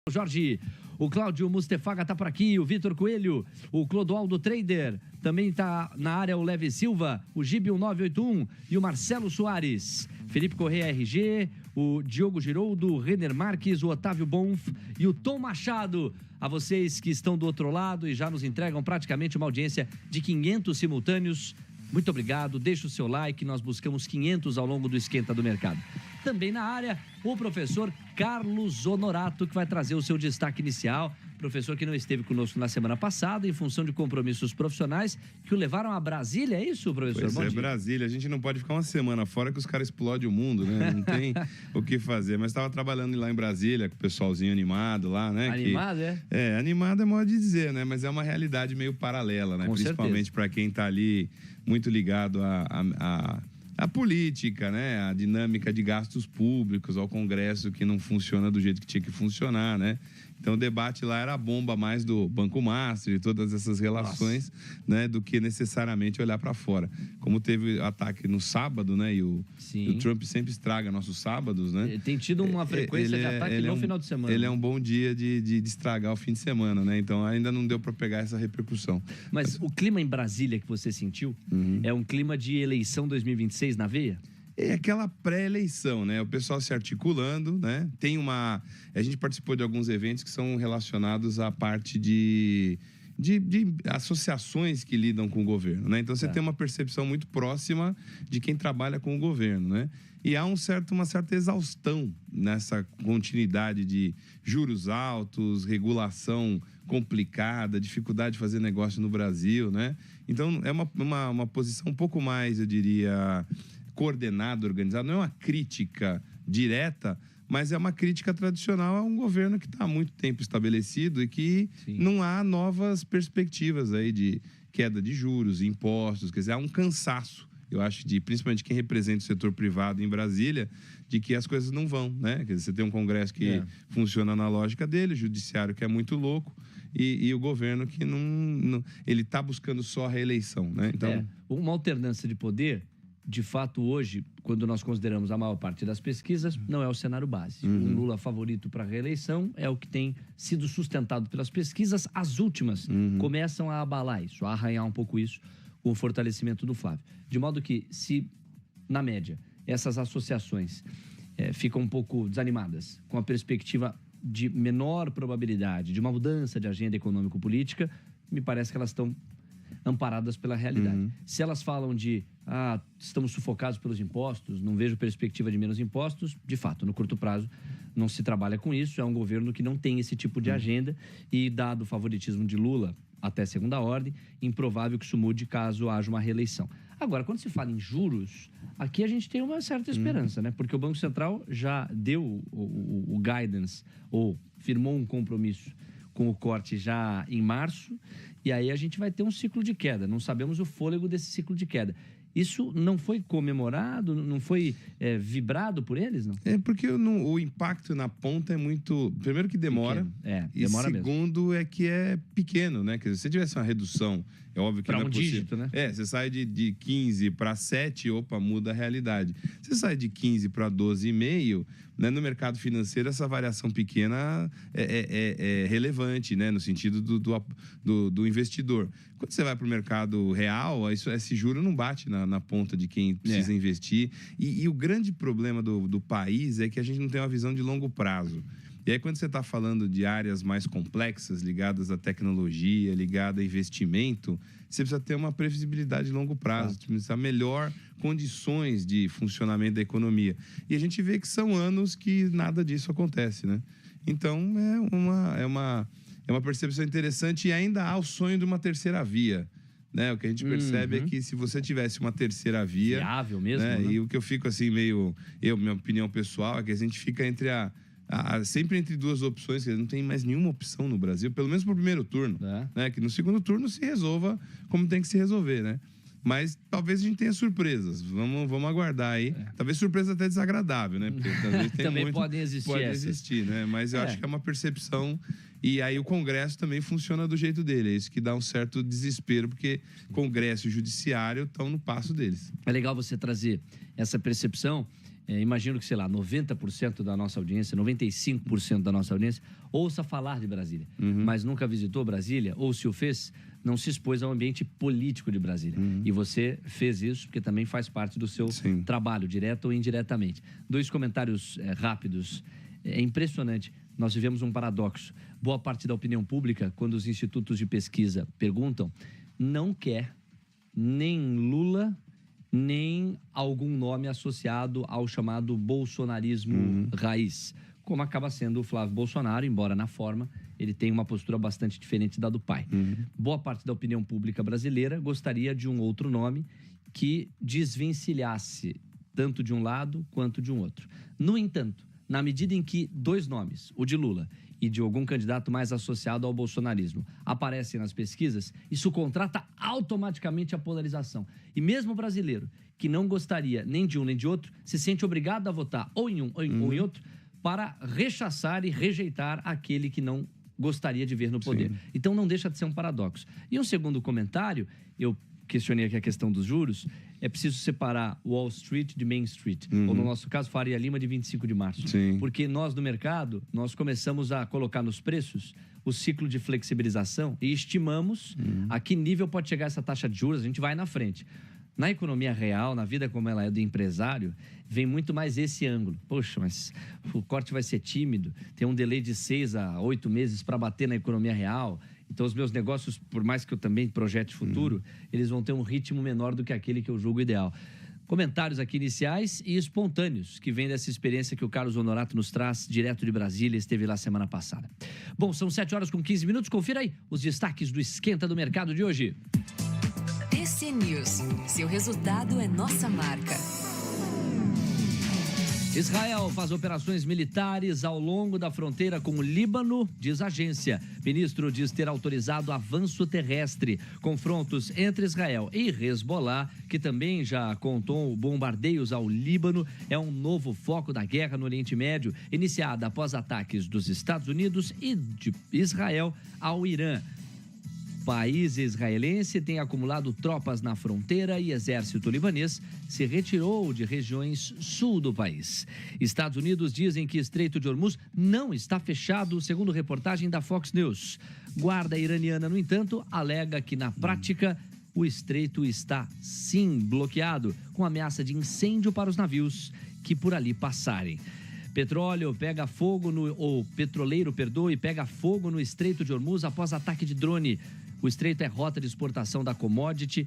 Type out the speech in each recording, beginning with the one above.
Jorge, o Cláudio Mustefaga tá por aqui, o Vitor Coelho, o Clodoaldo Trader, também tá na área o Leve Silva, o Gibi 1981 e o Marcelo Soares, Felipe Correia RG, o Diogo Giroldo, o Renner Marques, o Otávio Bonf e o Tom Machado. A vocês que estão do outro lado e já nos entregam praticamente uma audiência de 500 simultâneos, muito obrigado, deixa o seu like, nós buscamos 500 ao longo do Esquenta do Mercado. Também na área, o professor Carlos Honorato, que vai trazer o seu destaque inicial. Professor que não esteve conosco na semana passada, em função de compromissos profissionais que o levaram a Brasília, é isso, professor? Pois é, Brasília. A gente não pode ficar uma semana fora que os caras explodem o mundo, né? Não tem o que fazer. Mas estava trabalhando lá em Brasília, com o pessoalzinho animado lá, né? Animado, Animado é modo de dizer, né? Mas é uma realidade meio paralela, né? Com Principalmente para quem está ali muito ligado a política, né? A dinâmica de gastos públicos, ao Congresso que não funciona do jeito que tinha que funcionar, né? Então o debate lá era a bomba mais do Banco Master e todas essas relações, né? Do que necessariamente olhar para fora. Como teve ataque no sábado, né? E o Trump sempre estraga nossos sábados, né? Tem tido uma frequência de ataque no final de semana. Ele é um bom dia de estragar o fim de semana, né? Então ainda não deu para pegar essa repercussão. Mas o clima em Brasília que você sentiu é um clima de eleição 2026 na veia? É aquela pré-eleição, né? O pessoal se articulando, né? A gente participou de alguns eventos que são relacionados à parte de associações que lidam com o governo, né? Então você tem uma percepção muito próxima de quem trabalha com o governo, né? E há uma certa exaustão nessa continuidade de juros altos, regulação complicada, dificuldade de fazer negócio no Brasil, né? Então é uma posição um pouco mais, eu diria, coordenada, organizada. Não é uma crítica direta, mas é uma crítica tradicional a um governo que está há muito tempo estabelecido e que não há novas perspectivas aí de queda de juros, impostos. Quer dizer, há um cansaço, eu acho, principalmente quem representa o setor privado em Brasília, de que as coisas não vão, né? Quer dizer, você tem um Congresso que funciona na lógica dele, o judiciário que é muito louco e o governo que não ele está buscando só a reeleição, né? Então, uma alternância de poder, de fato, hoje, quando nós consideramos a maior parte das pesquisas, não é o cenário base. Um Lula favorito para a reeleição é o que tem sido sustentado pelas pesquisas. As últimas começam a abalar isso, a arranhar um pouco isso, com o fortalecimento do Flávio. De modo que, se, na média, essas associações ficam um pouco desanimadas com a perspectiva de menor probabilidade de uma mudança de agenda econômico-política, me parece que elas estão amparadas pela realidade. Se elas falam de estamos sufocados pelos impostos, não vejo perspectiva de menos impostos, de fato, no curto prazo não se trabalha com isso, é um governo que não tem esse tipo de agenda e, dado o favoritismo de Lula até segunda ordem, improvável que isso mude caso haja uma reeleição. Agora, quando se fala em juros, aqui a gente tem uma certa esperança, né? Porque o Banco Central já deu o guidance, ou firmou um compromisso com o corte já em março, e aí a gente vai ter um ciclo de queda. Não sabemos o fôlego desse ciclo de queda. Isso não foi comemorado, não foi vibrado por eles, não? É porque o impacto na ponta é muito... Primeiro que demora, demora e segundo é que é pequeno, né? Quer dizer, se você tivesse uma redução, é óbvio que pra não é possível. dígito, né? Você sai de 15 para 7, muda a realidade. Você sai de 15 para 12,5, né? No mercado financeiro, essa variação pequena é relevante, né? No sentido do investidor. Quando você vai para o mercado real, esse juro não bate na ponta de quem precisa investir. E o grande problema do país é que a gente não tem uma visão de longo prazo. E aí, quando você está falando de áreas mais complexas, ligadas à tecnologia, ligada a investimento, você precisa ter uma previsibilidade de longo prazo, precisa melhor condições de funcionamento da economia. E a gente vê que são anos que nada disso acontece, né? Então, é uma percepção interessante e ainda há o sonho de uma terceira via. Né? O que a gente percebe é que se você tivesse uma terceira via... Viável mesmo, né? E o que eu fico assim minha opinião pessoal é que a gente fica sempre entre duas opções, que não tem mais nenhuma opção no Brasil, pelo menos pro primeiro turno, né? Que no segundo turno se resolva como tem que se resolver, né? Mas talvez a gente tenha surpresas. Vamos aguardar aí. Talvez surpresa até desagradável, né? Porque talvez também podem existir. Pode existir, né? Mas eu acho que é uma percepção. E aí o Congresso também funciona do jeito dele. É isso que dá um certo desespero, porque Congresso e Judiciário estão no passo deles. É legal você trazer essa percepção. imagino que, sei lá, 90% da nossa audiência, 95% da nossa audiência, ouça falar de Brasília, mas nunca visitou Brasília, ou se o fez, não se expôs ao ambiente político de Brasília. E você fez isso porque também faz parte do seu trabalho, direto ou indiretamente. 2 comentários rápidos. É impressionante. Nós vivemos um paradoxo. Boa parte da opinião pública, quando os institutos de pesquisa perguntam, não quer nem Lula, nem algum nome associado ao chamado bolsonarismo raiz, como acaba sendo o Flávio Bolsonaro, embora na forma ele tenha uma postura bastante diferente da do pai. Boa parte da opinião pública brasileira gostaria de um outro nome que desvencilhasse tanto de um lado quanto de um outro. No entanto, na medida em que 2 nomes, o de Lula e de algum candidato mais associado ao bolsonarismo, aparecem nas pesquisas, isso contrata automaticamente a polarização. E mesmo o brasileiro, que não gostaria nem de um nem de outro, se sente obrigado a votar ou em um ou em outro, para rechaçar e rejeitar aquele que não gostaria de ver no poder. Então não deixa de ser um paradoxo. E um segundo comentário, eu questionei aqui a questão dos juros, é preciso separar Wall Street de Main Street, ou no nosso caso, Faria Lima de 25 de março. Porque nós, no mercado, nós começamos a colocar nos preços o ciclo de flexibilização e estimamos a que nível pode chegar essa taxa de juros, a gente vai na frente. Na economia real, na vida como ela é do empresário, vem muito mais esse ângulo. Poxa, mas o corte vai ser tímido, tem um delay de 6 a 8 meses para bater na economia real. Então, os meus negócios, por mais que eu também projete futuro, eles vão ter um ritmo menor do que aquele que eu julgo ideal. Comentários aqui iniciais e espontâneos, que vem dessa experiência que o Carlos Honorato nos traz direto de Brasília, esteve lá semana passada. Bom, são 7h15, confira aí os destaques do Esquenta do Mercado de hoje. TC News, seu resultado é nossa marca. Israel faz operações militares ao longo da fronteira com o Líbano, diz a agência. Ministro diz ter autorizado avanço terrestre. Confrontos entre Israel e Hezbollah, que também já contou bombardeios ao Líbano, é um novo foco da guerra no Oriente Médio, iniciada após ataques dos Estados Unidos e de Israel ao Irã. O país israelense tem acumulado tropas na fronteira e exército libanês se retirou de regiões sul do país. Estados Unidos dizem que Estreito de Hormuz não está fechado, segundo reportagem da Fox News. Guarda iraniana, no entanto, alega que na prática o estreito está sim bloqueado, com ameaça de incêndio para os navios que por ali passarem. Petroleiro pega fogo no Estreito de Hormuz após ataque de drone. O estreito é rota de exportação da commodity,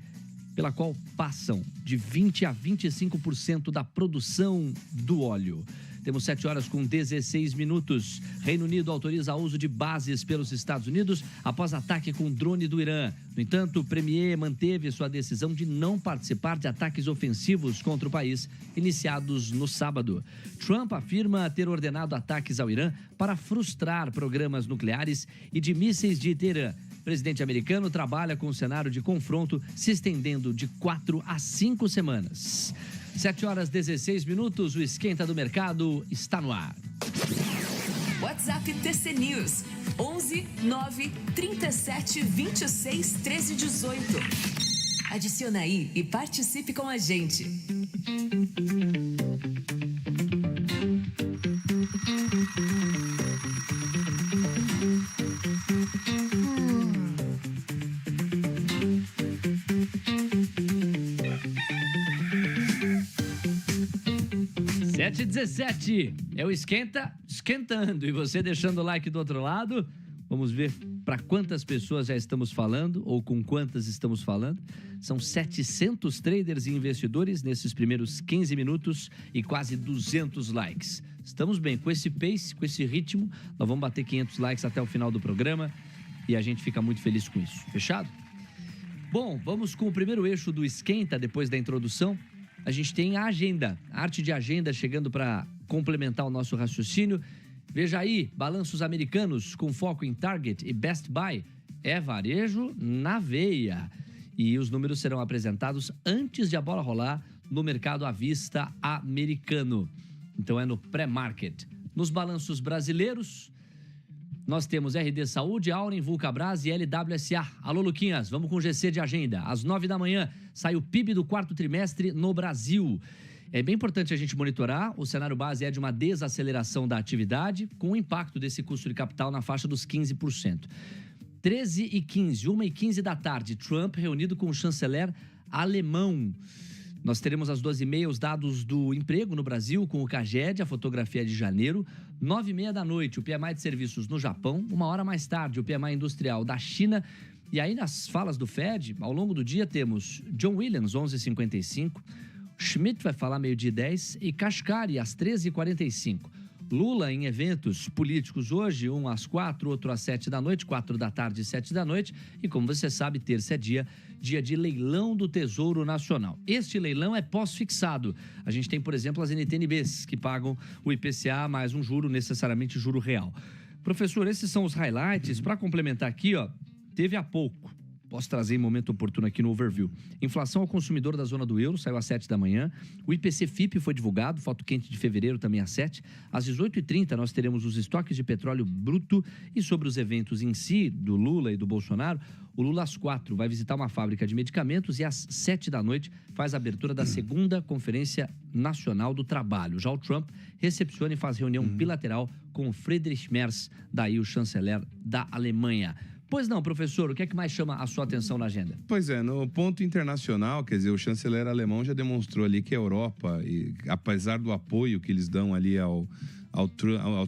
pela qual passam de 20% a 25% da produção do óleo. Temos 7h16. Reino Unido autoriza o uso de bases pelos Estados Unidos após ataque com drone do Irã. No entanto, o premier manteve sua decisão de não participar de ataques ofensivos contra o país, iniciados no sábado. Trump afirma ter ordenado ataques ao Irã para frustrar programas nucleares e de mísseis de Teherã. O presidente americano trabalha com um cenário de confronto se estendendo de 4 a 5 semanas. 7h16, o Esquenta do Mercado está no ar. WhatsApp TC News, 11 9 37 26 13 18. Adiciona aí e participe com a gente. Sete 17 é o Esquenta esquentando e você deixando o like do outro lado. Vamos ver para quantas pessoas já estamos falando ou com quantas estamos falando. São 700 traders e investidores nesses primeiros 15 minutos e quase 200 likes. Estamos bem, com esse pace, com esse ritmo, nós vamos bater 500 likes até o final do programa e a gente fica muito feliz com isso. Fechado? Bom, vamos com o primeiro eixo do Esquenta depois da introdução. A gente tem a agenda, a arte de agenda chegando para complementar o nosso raciocínio. Veja aí, balanços americanos com foco em Target e Best Buy. É varejo na veia. E os números serão apresentados antes de a bola rolar no mercado à vista americano. Então é no pré-market. Nos balanços brasileiros, nós temos RD Saúde, Auren, Vulcabras e LWSA. Alô, Luquinhas, vamos com o GC de agenda. Às 9 da manhã sai o PIB do quarto trimestre no Brasil. É bem importante a gente monitorar. O cenário base é de uma desaceleração da atividade, com o impacto desse custo de capital na faixa dos 15%. 13h15, 1h15 da tarde, Trump reunido com o chanceler alemão. Nós teremos às 12h30 os dados do emprego no Brasil, com o CAGED, a fotografia de janeiro. 9h30 da noite, o PMI de serviços no Japão. 1 hora mais tarde, o PMI industrial da China. E aí, nas falas do Fed, ao longo do dia, temos John Williams, 11h55. Schmidt vai falar 12h10 e Kashkari, às 13h45. Lula em eventos políticos hoje, um às 4, outro às 7 da noite, 4 da tarde e 7 da noite. E como você sabe, terça é dia de leilão do Tesouro Nacional. Este leilão é pós-fixado. A gente tem, por exemplo, as NTNBs, que pagam o IPCA mais um juro, necessariamente juro real. Professor, esses são os highlights. Para complementar aqui, teve há pouco. Posso trazer em momento oportuno aqui no overview. Inflação ao consumidor da zona do euro saiu às 7 da manhã. O IPC-FIP foi divulgado, foto quente de fevereiro também às 7. Às 18h30 nós teremos os estoques de petróleo bruto. E sobre os eventos em si, do Lula e do Bolsonaro, o Lula às 4 vai visitar uma fábrica de medicamentos e às 7 da noite faz a abertura da segunda Conferência Nacional do Trabalho. Já o Trump recepciona e faz reunião bilateral com o Friedrich Merz, daí o chanceler da Alemanha. Pois não, professor, o que é que mais chama a sua atenção na agenda? Pois é, no ponto internacional, quer dizer, o chanceler alemão já demonstrou ali que a Europa, apesar do apoio que eles dão ali ao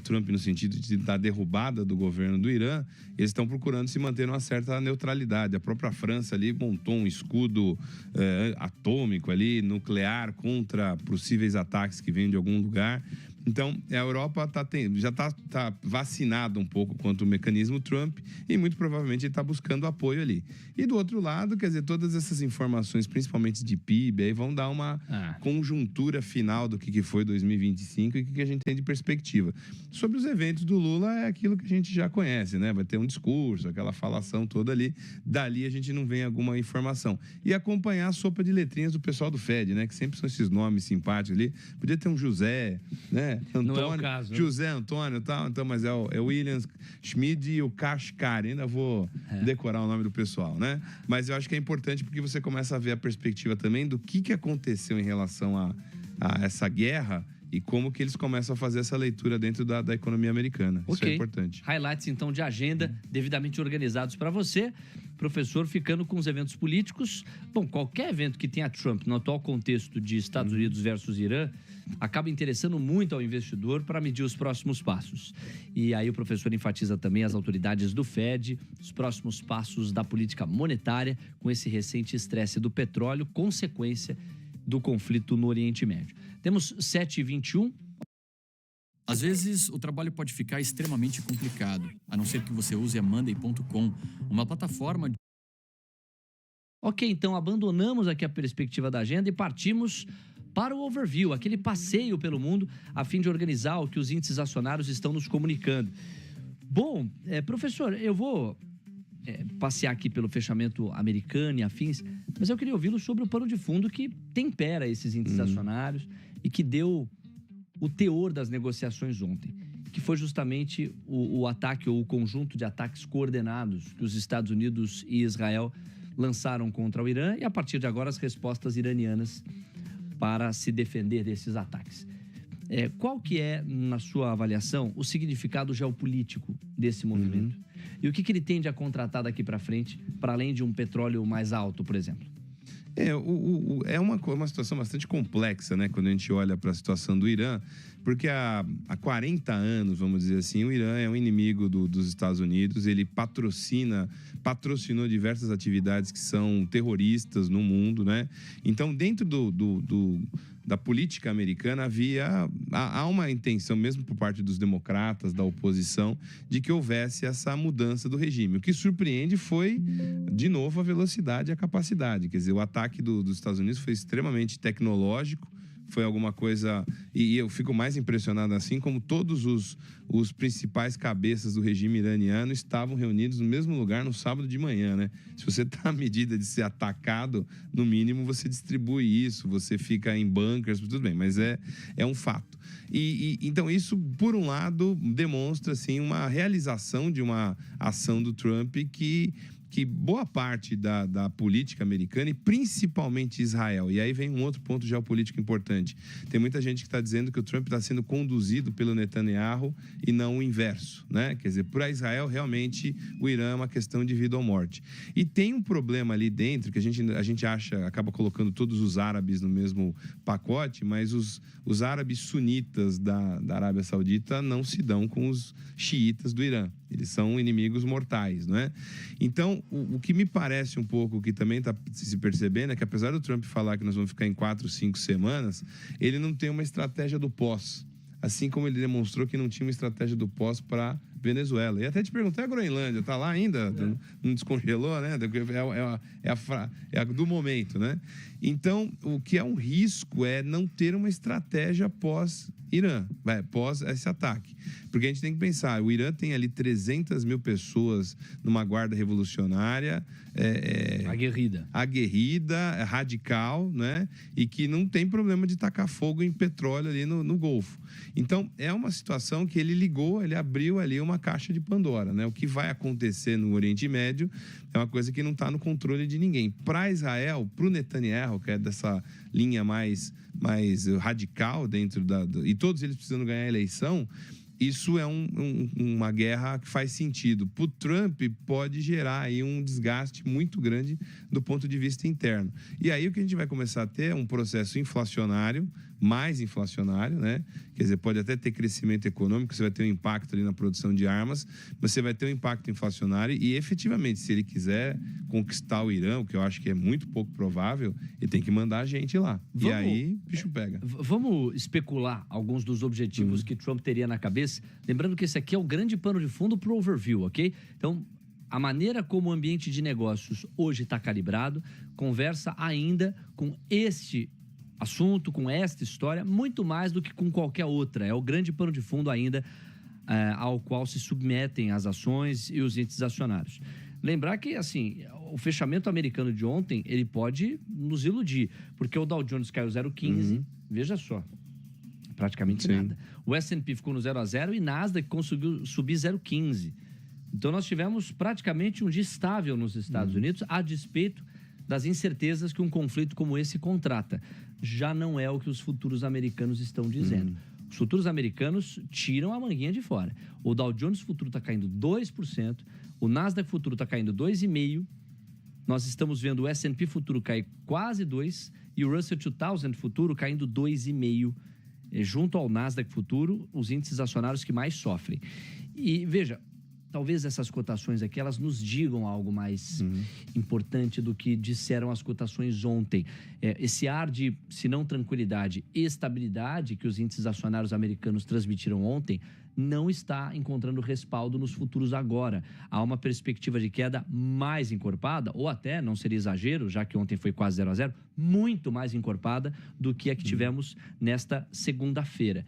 Trump no sentido da derrubada do governo do Irã, eles estão procurando se manter numa certa neutralidade. A própria França ali montou um escudo atômico ali, nuclear, contra possíveis ataques que vêm de algum lugar. Então, a Europa já está vacinada um pouco quanto ao mecanismo Trump e muito provavelmente ele está buscando apoio ali. E do outro lado, quer dizer, todas essas informações, principalmente de PIB, aí vão dar uma conjuntura final do que foi 2025 e o que a gente tem de perspectiva. Sobre os eventos do Lula, é aquilo que a gente já conhece, né? Vai ter um discurso, aquela falação toda ali. Dali a gente não vem alguma informação. E acompanhar a sopa de letrinhas do pessoal do Fed, né? Que sempre são esses nomes simpáticos ali. Podia ter um José, né? Antônio, não é o caso. José Antônio e tal, então, mas é o Williams, Schmid e o Kashkari. Ainda vou decorar o nome do pessoal, né? Mas eu acho que é importante porque você começa a ver a perspectiva também do que aconteceu em relação a essa guerra e como que eles começam a fazer essa leitura dentro da economia americana. Isso é importante. Highlights, então, de agenda devidamente organizados para você. Professor, ficando com os eventos políticos. Bom, qualquer evento que tenha Trump no atual contexto de Estados Unidos versus Irã acaba interessando muito ao investidor para medir os próximos passos. E aí o professor enfatiza também as autoridades do Fed, os próximos passos da política monetária com esse recente estresse do petróleo, consequência do conflito no Oriente Médio. Temos 7h21. Às vezes, o trabalho pode ficar extremamente complicado, a não ser que você use a Monday.com, uma plataforma... Ok, então abandonamos aqui a perspectiva da agenda e partimos para o overview, aquele passeio pelo mundo, a fim de organizar o que os índices acionários estão nos comunicando. Bom, professor, eu vou passear aqui pelo fechamento americano e afins, mas eu queria ouvi-lo sobre o pano de fundo que tempera esses índices acionários e que deu o teor das negociações ontem, que foi justamente o ataque ou o conjunto de ataques coordenados que os Estados Unidos e Israel lançaram contra o Irã e, a partir de agora, as respostas iranianas para se defender desses ataques. Qual que é, na sua avaliação, o significado geopolítico desse movimento? E o que ele tende a contratar daqui para frente, para além de um petróleo mais alto, por exemplo? É uma situação bastante complexa, né? Quando a gente olha para a situação do Irã, porque há 40 anos, vamos dizer assim, o Irã é um inimigo dos Estados Unidos, ele patrocinou diversas atividades que são terroristas no mundo, né? Então, dentro da política americana há uma intenção, mesmo por parte dos democratas, da oposição, de que houvesse essa mudança do regime. O que surpreende foi, de novo, a velocidade e a capacidade. Quer dizer, o ataque dos Estados Unidos foi extremamente tecnológico, foi alguma coisa E eu fico mais impressionado assim, como todos os principais cabeças do regime iraniano estavam reunidos no mesmo lugar no sábado de manhã, né? Se você está à medida de ser atacado, no mínimo você distribui isso, você fica em bunkers, tudo bem, mas é um fato. Então isso, por um lado, demonstra assim, uma realização de uma ação do Trump que boa parte da política americana, e principalmente Israel, e aí vem um outro ponto geopolítico importante. Tem muita gente que está dizendo que o Trump está sendo conduzido pelo Netanyahu e não o inverso, né? Quer dizer, para Israel, realmente, o Irã é uma questão de vida ou morte. E tem um problema ali dentro, que a gente acha, acaba colocando todos os árabes no mesmo pacote, mas os árabes sunitas da Arábia Saudita não se dão com os xiitas do Irã. Eles são inimigos mortais, não é? Então, o que me parece um pouco, que também está se percebendo, é que apesar do Trump falar que nós vamos ficar em 4, 5 semanas, ele não tem uma estratégia do pós. Assim como ele demonstrou que não tinha uma estratégia do pós para Venezuela. E até te perguntar, a Groenlândia está lá ainda? Não descongelou, né? É a do momento, né? Então, o que é um risco é não ter uma estratégia pós-Irã, pós esse ataque. Porque a gente tem que pensar, o Irã tem ali 300 mil pessoas numa guarda revolucionária... aguerrida, radical, né? E que não tem problema de tacar fogo em petróleo ali no Golfo. Então, é uma situação que ele abriu ali uma caixa de Pandora, né? O que vai acontecer no Oriente Médio é uma coisa que não está no controle de ninguém. Para Israel, para o Netanyahu, que é dessa linha mais radical dentro e todos eles precisando ganhar a eleição, isso é uma guerra que faz sentido. Para o Trump, pode gerar aí um desgaste muito grande do ponto de vista interno. E aí o que a gente vai começar a ter é um processo inflacionário, mais inflacionário, né? Quer dizer, pode até ter crescimento econômico, você vai ter um impacto ali na produção de armas, mas você vai ter um impacto inflacionário e, efetivamente, se ele quiser conquistar o Irã, o que eu acho que é muito pouco provável, ele tem que mandar a gente lá. E aí, o bicho pega. Vamos especular alguns dos objetivos que Trump teria na cabeça. Lembrando que esse aqui é o grande pano de fundo para o overview, ok? Então, a maneira como o ambiente de negócios hoje está calibrado conversa ainda com este assunto, com esta história, muito mais do que com qualquer outra. É o grande pano de fundo ainda ao qual se submetem as ações e os índices acionários. Lembrar que, assim, o fechamento americano de ontem, ele pode nos iludir, porque o Dow Jones caiu 0,15, veja só, praticamente nada. O S&P ficou no 0 a 0 e Nasdaq conseguiu subir 0,15. Então, nós tivemos praticamente um dia estável nos Estados Unidos, a despeito das incertezas que um conflito como esse contrata. Já não é o que os futuros americanos estão dizendo. Os futuros americanos tiram a manguinha de fora. O Dow Jones futuro está caindo 2%, o Nasdaq futuro está caindo 2,5%, nós estamos vendo o S&P futuro cair quase 2% e o Russell 2000 futuro caindo 2,5%, junto ao Nasdaq futuro, os índices acionários que mais sofrem. E veja, talvez essas cotações aqui, elas nos digam algo mais importante do que disseram as cotações ontem. Esse ar de, se não tranquilidade, estabilidade que os índices acionários americanos transmitiram ontem, não está encontrando respaldo nos futuros agora. Há uma perspectiva de queda mais encorpada, ou até, não seria exagero, já que ontem foi quase 0 a 0, muito mais encorpada do que a que tivemos nesta segunda-feira.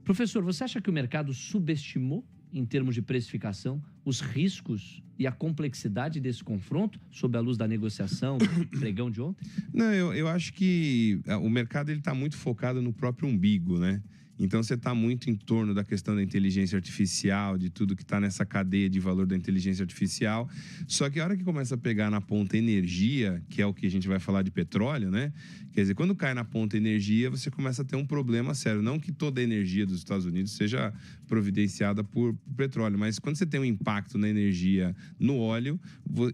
Professor, você acha que o mercado subestimou, em termos de precificação, os riscos e a complexidade desse confronto sob a luz da negociação do pregão de ontem? Não, eu acho que o mercado está muito focado no próprio umbigo, né? Então, você está muito em torno da questão da inteligência artificial, de tudo que está nessa cadeia de valor da inteligência artificial. Só que a hora que começa a pegar na ponta energia, que é o que a gente vai falar de petróleo, né? Quer dizer, quando cai na ponta energia, você começa a ter um problema sério. Não que toda a energia dos Estados Unidos seja providenciada por petróleo, mas quando você tem um impacto na energia no óleo,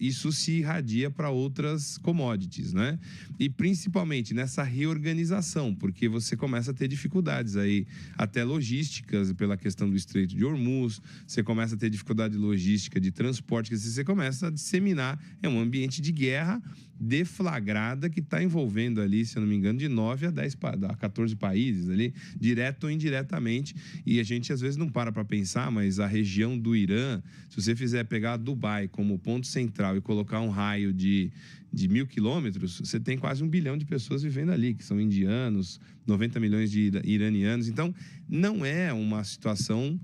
isso se irradia para outras commodities, né? E principalmente nessa reorganização, porque você começa a ter dificuldades aí, até logísticas, pela questão do Estreito de Hormuz, você começa a ter dificuldade logística de transporte, que você começa a disseminar, é um ambiente de guerra deflagrada que está envolvendo ali, se eu não me engano, de 9 a 14 países ali, direto ou indiretamente, e a gente às vezes não para pensar, mas a região do Irã, se você fizer pegar Dubai como ponto central e colocar um raio de de 1.000 quilômetros, você tem quase 1 bilhão de pessoas vivendo ali, que são indianos, 90 milhões de iranianos. Então, não é uma situação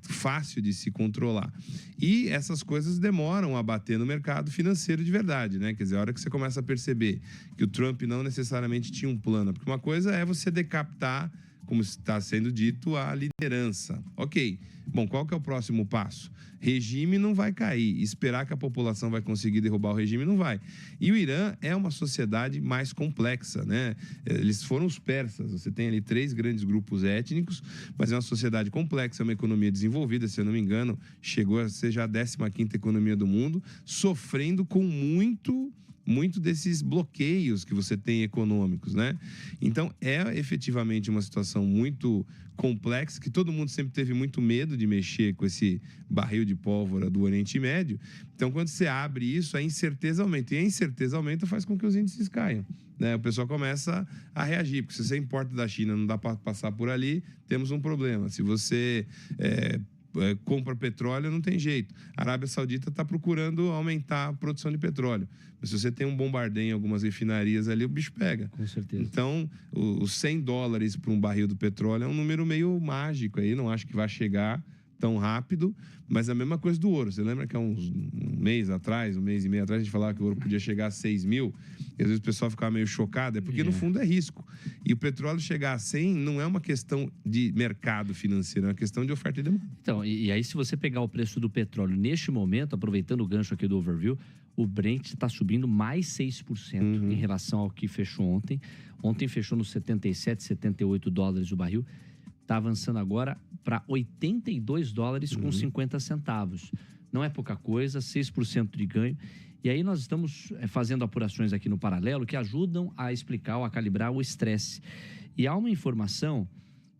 fácil de se controlar. E essas coisas demoram a bater no mercado financeiro de verdade, né? Quer dizer, a hora que você começa a perceber que o Trump não necessariamente tinha um plano, porque uma coisa é você decapitar, como está sendo dito, a liderança. Ok. Bom, qual que é o próximo passo? Regime não vai cair. Esperar que a população vai conseguir derrubar o regime não vai. E o Irã é uma sociedade mais complexa, né? Eles foram os persas. Você tem ali 3 grandes grupos étnicos, mas é uma sociedade complexa, é uma economia desenvolvida, se eu não me engano, chegou a ser já a 15ª economia do mundo, sofrendo com muito desses bloqueios que você tem econômicos, né? Então, é efetivamente uma situação muito complexa, que todo mundo sempre teve muito medo de mexer com esse barril de pólvora do Oriente Médio. Então, quando você abre isso, a incerteza aumenta. E a incerteza aumenta faz com que os índices caiam, né? O pessoal começa a reagir, porque se você importa da China, não dá para passar por ali, temos um problema. Se você compra petróleo, não tem jeito. A Arábia Saudita está procurando aumentar a produção de petróleo. Mas se você tem um bombardeio em algumas refinarias ali, o bicho pega. Com certeza. Então, os $100 para um barril do petróleo é um número meio mágico aí, não acho que vai chegar tão rápido, mas é a mesma coisa do ouro. Você lembra que há um mês atrás, 1 mês e meio atrás, a gente falava que o ouro podia chegar a 6 mil, e às vezes o pessoal ficava meio chocado, é porque no fundo é risco. E o petróleo chegar a 100 não é uma questão de mercado financeiro, é uma questão de oferta e demanda. Então, e aí se você pegar o preço do petróleo neste momento, aproveitando o gancho aqui do overview, o Brent está subindo mais 6% em relação ao que fechou ontem. Ontem fechou nos 77, 78 dólares o barril. Está avançando agora para 82 dólares com 50 centavos. Não é pouca coisa, 6% de ganho. E aí nós estamos fazendo apurações aqui no paralelo que ajudam a explicar ou a calibrar o estresse. E há uma informação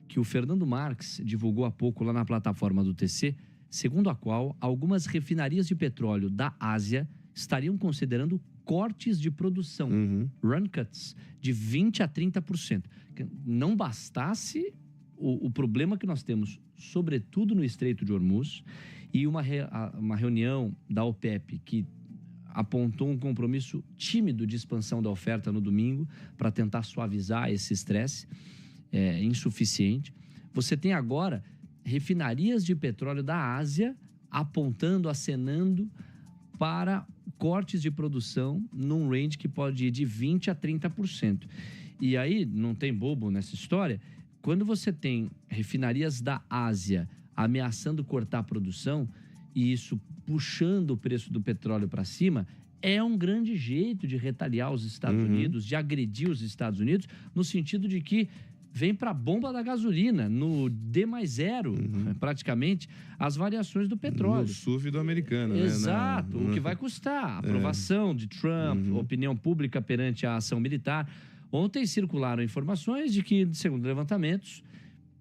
que o Fernando Marques divulgou há pouco lá na plataforma do TC, segundo a qual algumas refinarias de petróleo da Ásia estariam considerando cortes de produção, run cuts, de 20% a 30%. Não bastasse o problema que nós temos, sobretudo no Estreito de Hormuz, e uma reunião da OPEP que apontou um compromisso tímido de expansão da oferta no domingo para tentar suavizar esse estresse, insuficiente. Você tem agora refinarias de petróleo da Ásia apontando, acenando para cortes de produção num range que pode ir de 20% a 30%. E aí, não tem bobo nessa história, quando você tem refinarias da Ásia ameaçando cortar a produção, e isso puxando o preço do petróleo para cima, é um grande jeito de retaliar os Estados Unidos, de agredir os Estados Unidos, no sentido de que vem para a bomba da gasolina, no D+0, praticamente, as variações do petróleo. No SUV do americano, né? Exato, o que vai custar. A aprovação de Trump, opinião pública perante a ação militar. Ontem circularam informações de que, segundo levantamentos,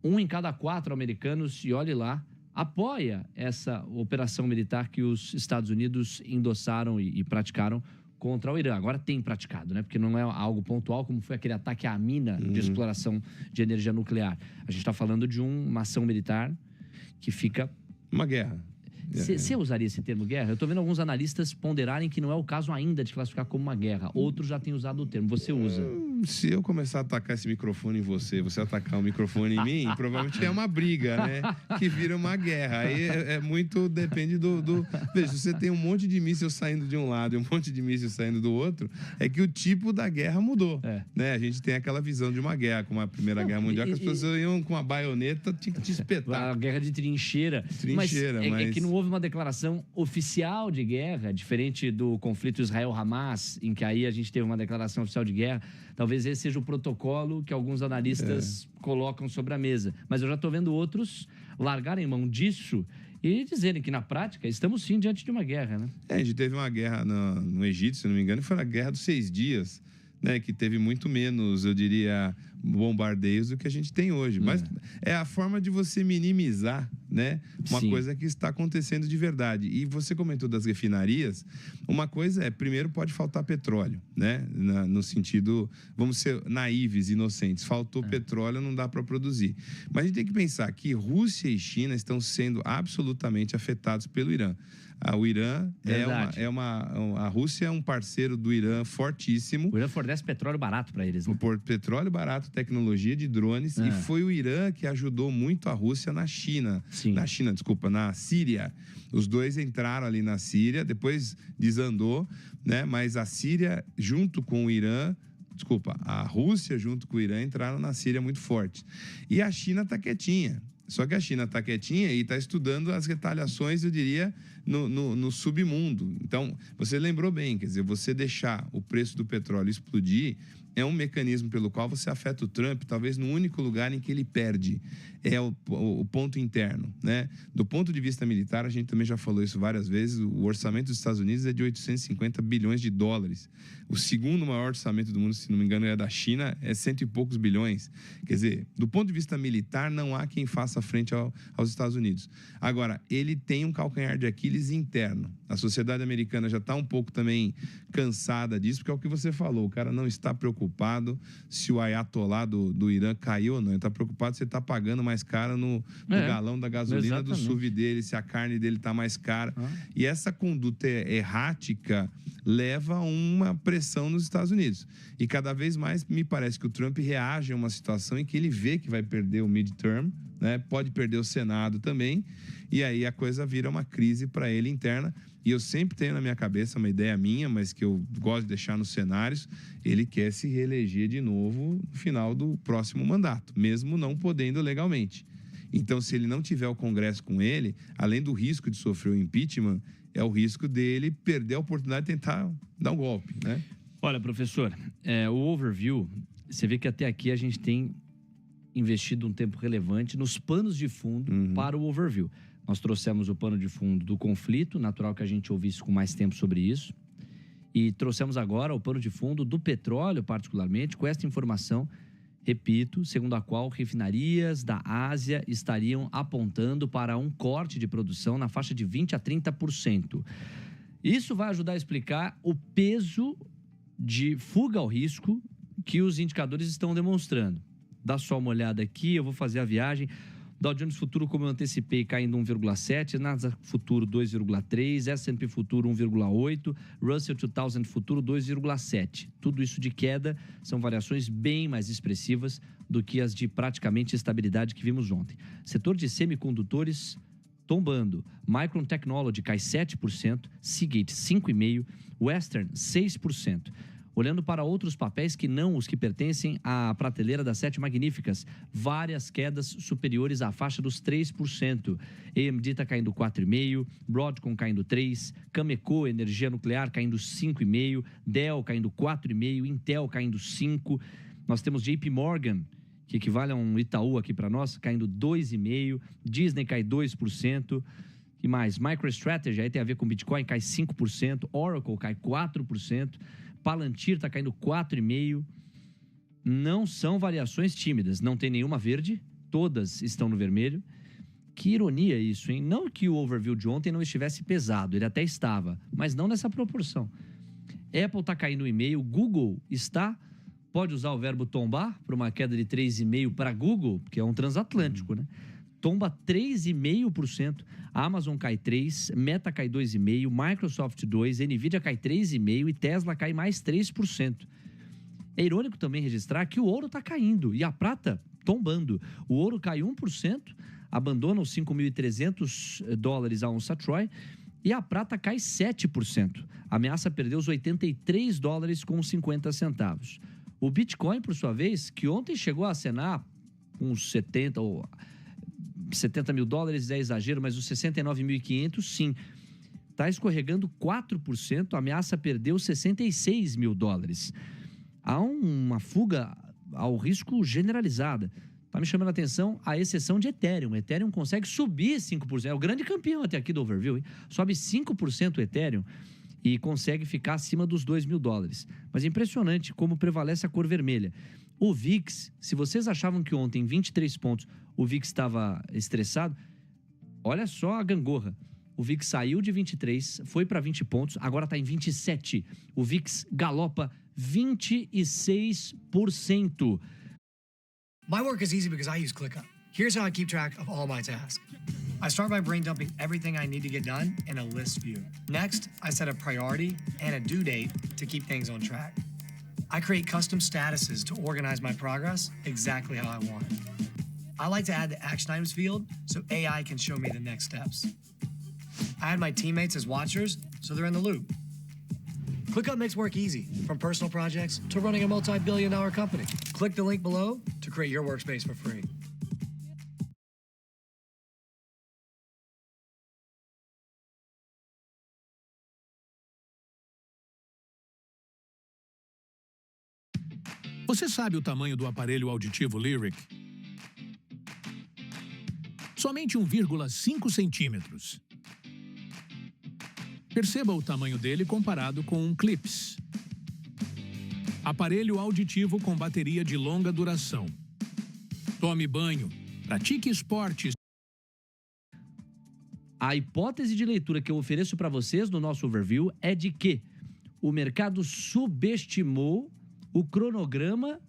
1 em cada 4 americanos, e olhe lá, apoia essa operação militar que os Estados Unidos endossaram e praticaram contra o Irã. Agora tem praticado, né? Porque não é algo pontual, como foi aquele ataque à mina de exploração de energia nuclear. A gente está falando de uma ação militar que fica... Uma guerra. Você usaria esse termo guerra? Eu estou vendo alguns analistas ponderarem que não é o caso ainda de classificar como uma guerra. Outros já têm usado o termo. Você usa? Se eu começar a atacar esse microfone em você atacar o microfone em mim, provavelmente é uma briga, né? Que vira uma guerra. Aí muito... Depende do... Veja, se você tem um monte de míssil saindo de um lado e um monte de míssil saindo do outro, é que o tipo da guerra mudou. Né? A gente tem aquela visão de uma guerra, como a Primeira Guerra Mundial, que as pessoas iam com uma baioneta, tinha que te espetar. A guerra de trincheira. Mas é que não houve uma declaração oficial de guerra, diferente do conflito Israel-Hamas, em que aí a gente teve uma declaração oficial de guerra. Talvez esse seja o protocolo que alguns analistas colocam sobre a mesa. Mas eu já estou vendo outros largarem mão disso e dizerem que, na prática, estamos sim diante de uma guerra, né? A gente teve uma guerra no Egito, se não me engano, foi a Guerra dos 6 Dias, né, que teve muito menos, eu diria, bombardeios do que a gente tem hoje. Mas é a forma de você minimizar né, uma Sim. coisa que está acontecendo de verdade. E você comentou das refinarias, uma coisa é, primeiro pode faltar petróleo, né, no sentido, vamos ser naíves, inocentes, faltou petróleo, não dá para produzir. Mas a gente tem que pensar que Rússia e China estão sendo absolutamente afetados pelo Irã. O Irã Verdade. a Rússia é um parceiro do Irã fortíssimo. O Irã fornece petróleo barato para eles, né? Por petróleo barato, tecnologia de drones, e foi o Irã que ajudou muito a Rússia na China. Sim. Na Síria. Os dois entraram ali na Síria, depois desandou, né? Mas a Síria, junto com o Irã, a Rússia junto com o Irã entraram na Síria muito forte. E a China está quietinha. Só que a China está quietinha e está estudando as retaliações, eu diria, no submundo. Então, você lembrou bem, quer dizer, você deixar o preço do petróleo explodir é um mecanismo pelo qual você afeta o Trump, talvez no único lugar em que ele perde, é o ponto interno, né? Do ponto de vista militar, a gente também já falou isso várias vezes, o orçamento dos Estados Unidos é de 850 bilhões de dólares. O segundo maior orçamento do mundo, se não me engano, é da China, é 100 e poucos bilhões. Quer dizer, do ponto de vista militar, não há quem faça frente aos Estados Unidos. Agora, ele tem um calcanhar de Aquiles interno. A sociedade americana já está um pouco também cansada disso, porque é o que você falou, o cara não está preocupado se o ayatolá do Irã caiu ou não, ele está preocupado se ele está pagando mais caro no galão da gasolina do SUV dele, se a carne dele está mais cara. E essa conduta errática leva a uma pressão nos Estados Unidos. E cada vez mais me parece que o Trump reage a uma situação em que ele vê que vai perder o midterm, né? Pode perder o Senado também, e aí a coisa vira uma crise para ele interna. E eu sempre tenho na minha cabeça uma ideia minha, mas que eu gosto de deixar nos cenários, ele quer se reeleger de novo no final do próximo mandato, mesmo não podendo legalmente. Então, se ele não tiver o Congresso com ele, além do risco de sofrer o impeachment, é o risco dele perder a oportunidade de tentar dar um golpe, né? Olha, professor, o overview, você vê que até aqui a gente tem investido um tempo relevante nos panos de fundo para o overview. Nós trouxemos o pano de fundo do conflito, natural que a gente ouvisse com mais tempo sobre isso. E trouxemos agora o pano de fundo do petróleo, particularmente, com esta informação, repito, segundo a qual refinarias da Ásia estariam apontando para um corte de produção na faixa de 20% a 30%. Isso vai ajudar a explicar o peso de fuga ao risco que os indicadores estão demonstrando. Dá só uma olhada aqui, eu vou fazer a viagem. Dow Jones Futuro, como eu antecipei, caindo 1,7%, Nasdaq Futuro 2,3%, S&P Futuro 1,8%, Russell 2000 Futuro 2,7%. Tudo isso de queda são variações bem mais expressivas do que as de praticamente estabilidade que vimos ontem. Setor de semicondutores tombando. Micron Technology cai 7%, Seagate 5,5%, Western 6%. Olhando para outros papéis que não os que pertencem à prateleira das 7 magníficas, várias quedas superiores à faixa dos 3%. AMD está caindo 4,5%, Broadcom caindo 3%, Cameco, energia nuclear, caindo 5,5%, Dell caindo 4,5%, Intel caindo 5%. Nós temos JP Morgan, que equivale a um Itaú aqui para nós, caindo 2,5%, Disney cai 2%. E mais, MicroStrategy, aí tem a ver com Bitcoin, cai 5%, Oracle cai 4%, Palantir está caindo 4,5%. Não são variações tímidas, não tem nenhuma verde, todas estão no vermelho. Que ironia isso, hein? Não que o overview de ontem não estivesse pesado, ele até estava, mas não nessa proporção. Apple está caindo 1,5%, Google está, pode usar o verbo tombar para uma queda de 3,5% para Google, porque é um transatlântico, né? Tomba 3,5%, Amazon cai 3%, Meta cai 2,5%, Microsoft 2%, Nvidia cai 3,5% e Tesla cai mais 3%. É irônico também registrar que o ouro está caindo e a prata tombando. O ouro cai 1%, abandona os $5.300 a onça Troy, e a prata cai 7%. Ameaça perder os $83,50. O Bitcoin, por sua vez, que ontem chegou a acenar uns 70 mil dólares, é exagero, mas os 69.500, sim. Está escorregando 4%, ameaça perder os $66 mil. Há uma fuga ao risco generalizada. Está me chamando a atenção a exceção de Ethereum. Ethereum consegue subir 5%. É o grande campeão até aqui do overview, hein? Sobe 5% o Ethereum e consegue ficar acima dos $2 mil. Mas é impressionante como prevalece a cor vermelha. O VIX, se vocês achavam que ontem, 23 pontos, o VIX estava estressado, olha só a gangorra. O VIX saiu de 23, foi para 20 pontos, agora está em 27. O VIX galopa 26%. My work is easy because I use ClickUp. Here's how I keep track of all my tasks. I start by brain dumping everything I need to get done in a list view. Next, I set a priority and a due date to keep things on track. I create custom statuses to organize my progress exactly how I want it. I like to add the action items field so AI can show me the next steps. I add my teammates as watchers so they're in the loop. ClickUp makes work easy, from personal projects to running a multi-billion-dollar company. Click the link below to create your workspace for free. Você sabe o tamanho do aparelho auditivo Lyric? Somente 1,5 centímetros. Perceba o tamanho dele comparado com um Clips. Aparelho auditivo com bateria de longa duração. Tome banho, pratique esportes. A hipótese de leitura que eu ofereço para vocês no nosso overview é de que o mercado subestimou o cronograma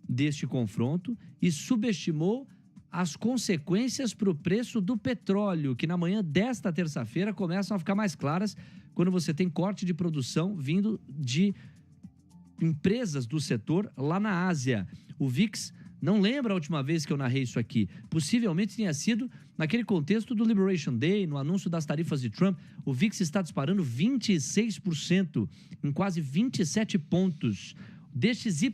deste confronto e subestimou as consequências para o preço do petróleo, que na manhã desta terça-feira começam a ficar mais claras quando você tem corte de produção vindo de empresas do setor lá na Ásia. O VIX, não lembra a última vez que eu narrei isso aqui, possivelmente tenha sido naquele contexto do Liberation Day, no anúncio das tarifas de Trump. O VIX está disparando 26%, em quase 27 pontos. DXY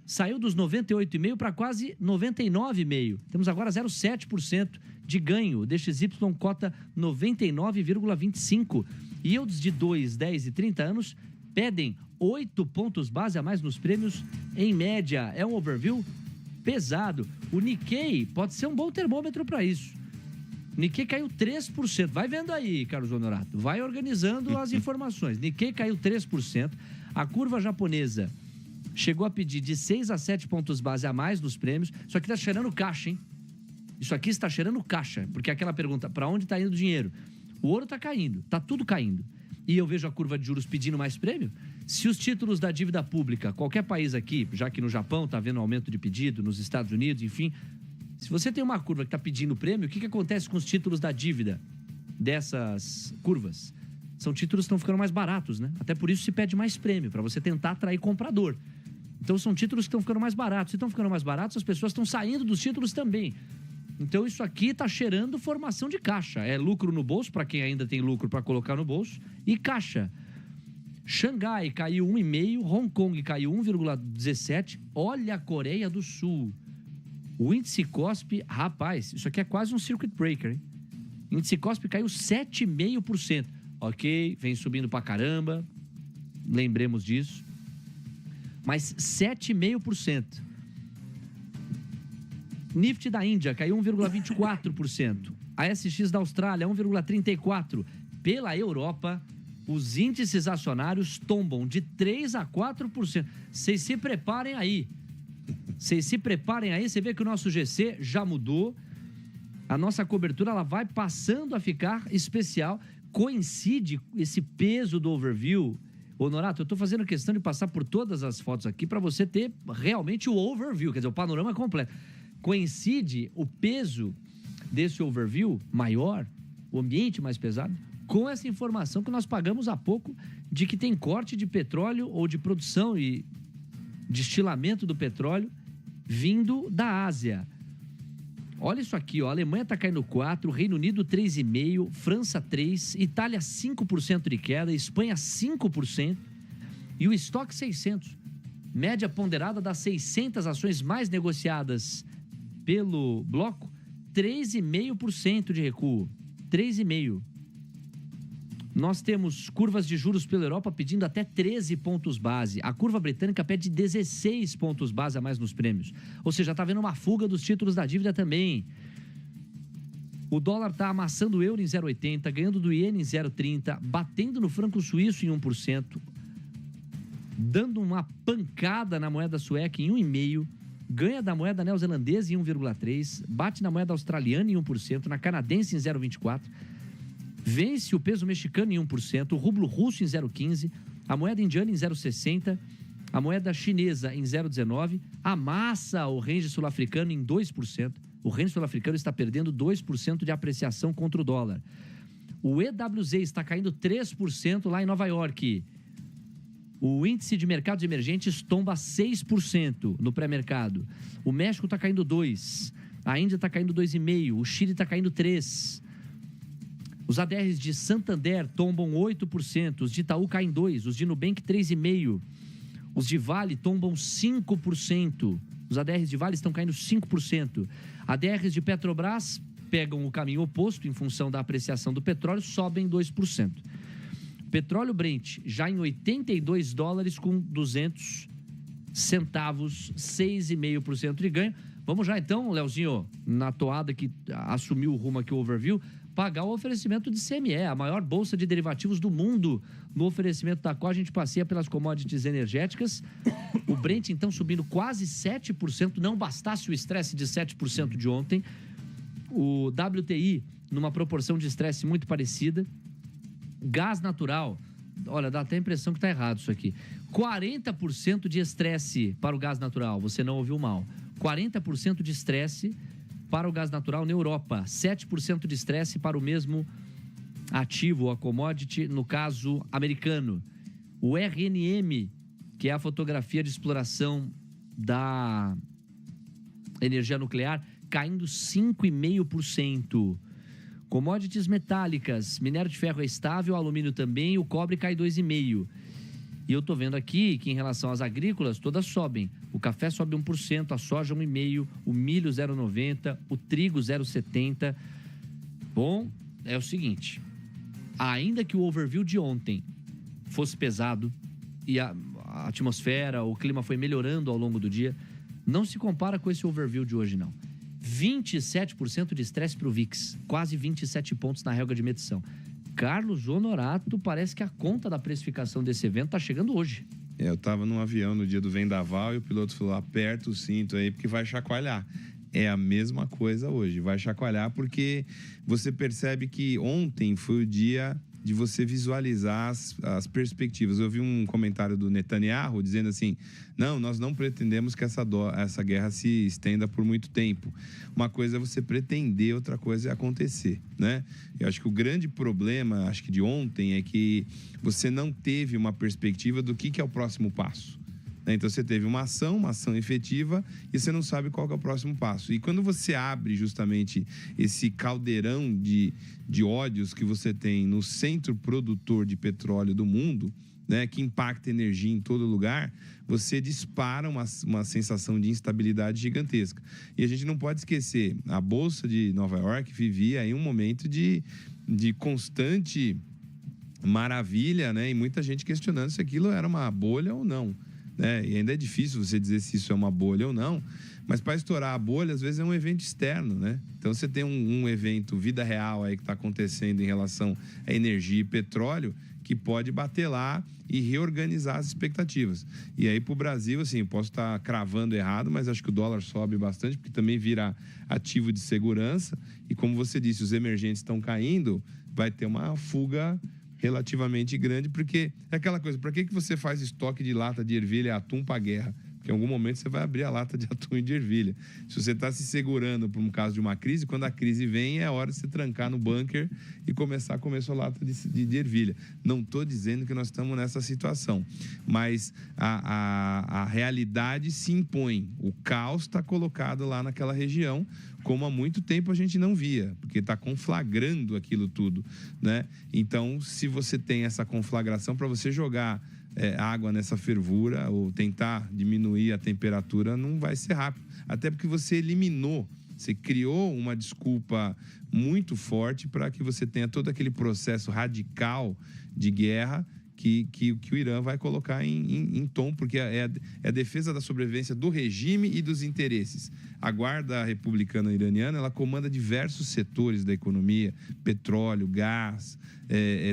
saiu dos 98,5 para quase 99,5. Temos agora 0,7% de ganho. O DXY cota 99,25. Yields de 2, 10 e 30 anos pedem 8 pontos base a mais nos prêmios em média. É um overview pesado. O Nikkei pode ser um bom termômetro para isso. O Nikkei caiu 3%. Vai vendo aí, Carlos Honorato. Vai organizando as informações. Nikkei caiu 3%. A curva japonesa chegou a pedir de 6 a 7 pontos base a mais nos prêmios. Isso aqui está cheirando caixa, hein? Isso aqui está cheirando caixa. Porque é aquela pergunta, para onde está indo o dinheiro? O ouro está caindo, está tudo caindo. E eu vejo a curva de juros pedindo mais prêmio. Se os títulos da dívida pública, qualquer país aqui, já que no Japão está havendo aumento de pedido, nos Estados Unidos, enfim, se você tem uma curva que está pedindo prêmio, o que acontece com os títulos da dívida dessas curvas? São títulos que estão ficando mais baratos, né? Até por isso se pede mais prêmio, para você tentar atrair comprador. Então são títulos que estão ficando mais baratos. Se estão ficando mais baratos, as pessoas estão saindo dos títulos também. Então isso aqui está cheirando formação de caixa. É lucro no bolso, para quem ainda tem lucro para colocar no bolso, e caixa. Xangai caiu 1,5%, Hong Kong caiu 1,17%. Olha a Coreia do Sul. O índice Kospi, rapaz, isso aqui é quase um circuit breaker, hein? O índice Kospi caiu 7,5%. Ok, vem subindo pra caramba, lembremos disso. Mas 7,5%. Nifty da Índia caiu 1,24%. A SX da Austrália, 1,34%. Pela Europa, os índices acionários tombam de 3% a 4%. Vocês se preparem aí. Você vê que o nosso GC já mudou. A nossa cobertura ela vai passando a ficar especial. Coincide esse peso do overview. Honorato, eu estou fazendo questão de passar por todas as fotos aqui para você ter realmente o overview, quer dizer, o panorama completo. Coincide o peso desse overview maior, o ambiente mais pesado, com essa informação que nós pagamos há pouco de que tem corte de petróleo ou de produção e destilamento do petróleo vindo da Ásia. Olha isso aqui, ó, a Alemanha está caindo 4%, Reino Unido 3,5%, França 3%, Itália 5% de queda, Espanha 5% e o estoque 600. Média ponderada das 600 ações mais negociadas pelo bloco, 3,5% de recuo, 3,5%. Nós temos curvas de juros pela Europa pedindo até 13 pontos base. A curva britânica pede 16 pontos base a mais nos prêmios. Ou seja, está havendo uma fuga dos títulos da dívida também. O dólar está amassando o euro em 0,80, ganhando do iene em 0,30, batendo no franco suíço em 1%, dando uma pancada na moeda sueca em 1,5%. ganha da moeda neozelandesa em 1,3%, bate na moeda australiana em 1%, na canadense em 0,24%, vence o peso mexicano em 1%, o rublo russo em 0,15%, a moeda indiana em 0,60%, a moeda chinesa em 0,19%, amassa o range sul-africano em 2%. O range sul-africano está perdendo 2% de apreciação contra o dólar. O EWZ está caindo 3% lá em Nova York. O índice de mercados emergentes tomba 6% no pré-mercado. O México está caindo 2%. A Índia está caindo 2,5%. O Chile está caindo 3%. Os ADRs de Santander tombam 8%. Os de Itaú caem 2%. Os de Nubank, 3,5%. Os de Vale tombam 5%. Os ADRs de Vale estão caindo 5%. ADRs de Petrobras pegam o caminho oposto em função da apreciação do petróleo, sobem 2%. Petróleo Brent já em $82 com 200 centavos, 6,5% de ganho. Vamos já então, Leozinho, na toada que assumiu o rumo aqui, o overview, pagar o oferecimento de CME, a maior bolsa de derivativos do mundo, no oferecimento da qual a gente passeia pelas commodities energéticas. O Brent, então, subindo quase 7%, não bastasse o estresse de 7% de ontem. O WTI, numa proporção de estresse muito parecida. Gás natural, olha, dá até a impressão que está errado isso aqui. 40% de estresse para o gás natural, você não ouviu mal. 40% de estresse para o gás natural na Europa, 7% de estresse para o mesmo ativo, a commodity, no caso americano. O RNM, que é a fotografia de exploração da energia nuclear, caindo 5,5%. Commodities metálicas, minério de ferro é estável, alumínio também, o cobre cai 2,5%. E eu estou vendo aqui que em relação às agrícolas, todas sobem. O café sobe 1%, a soja 1,5%, o milho 0,90%, o trigo 0,70%. Bom, é o seguinte, ainda que o overview de ontem fosse pesado e a atmosfera, o clima foi melhorando ao longo do dia, não se compara com esse overview de hoje, não. 27% de estresse para o VIX, quase 27 pontos na régua de medição. Carlos Honorato, parece que a conta da precificação desse evento está chegando hoje. Eu estava num avião no dia do vendaval e o piloto falou, aperta o cinto aí porque vai chacoalhar. É a mesma coisa hoje, vai chacoalhar porque você percebe que ontem foi o dia de você visualizar as perspectivas. Eu vi um comentário do Netanyahu dizendo assim, não, nós não pretendemos que essa guerra se estenda por muito tempo. Uma coisa é você pretender, outra coisa é acontecer, né? Eu acho que o grande problema, acho que de ontem, é que você não teve uma perspectiva do que é o próximo passo. Então, você teve uma ação efetiva e você não sabe qual que é o próximo passo. E quando você abre justamente esse caldeirão de ódios que você tem no centro produtor de petróleo do mundo, né, que impacta energia em todo lugar, você dispara uma sensação de instabilidade gigantesca. E a gente não pode esquecer, a Bolsa de Nova York vivia aí um momento de constante maravilha, né, e muita gente questionando se aquilo era uma bolha ou não. Né? E ainda é difícil você dizer se isso é uma bolha ou não, mas para estourar a bolha, às vezes é um evento externo, né? Então você tem um evento, vida real aí que está acontecendo em relação à energia e petróleo, que pode bater lá e reorganizar as expectativas. E aí para o Brasil, assim, eu posso estar cravando errado, mas acho que o dólar sobe bastante, porque também vira ativo de segurança, e como você disse, os emergentes estão caindo, vai ter uma fuga relativamente grande, porque é aquela coisa, para que você faz estoque de lata de ervilha e atum para a guerra? Porque em algum momento você vai abrir a lata de atum e de ervilha. Se você está se segurando por um caso de uma crise, quando a crise vem, é hora de você trancar no bunker e começar a comer sua lata de ervilha. Não estou dizendo que nós estamos nessa situação, mas a realidade se impõe. O caos está colocado lá naquela região, como há muito tempo a gente não via, porque está conflagrando aquilo tudo, né? Então, se você tem essa conflagração, para você jogar água nessa fervura ou tentar diminuir a temperatura, não vai ser rápido. Até porque você eliminou, você criou uma desculpa muito forte para que você tenha todo aquele processo radical de guerra que o Irã vai colocar em tom, porque é a defesa da sobrevivência do regime e dos interesses. A Guarda Republicana Iraniana, ela comanda diversos setores da economia, petróleo, gás,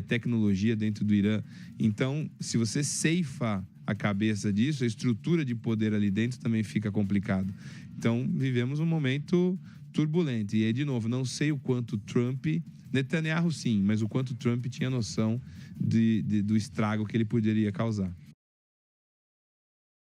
tecnologia dentro do Irã. Então, se você ceifa a cabeça disso, a estrutura de poder ali dentro também fica complicado. Então, vivemos um momento turbulento. E aí, de novo, não sei o quanto Trump... Netanyahu sim, mas o quanto Trump tinha noção do estrago que ele poderia causar.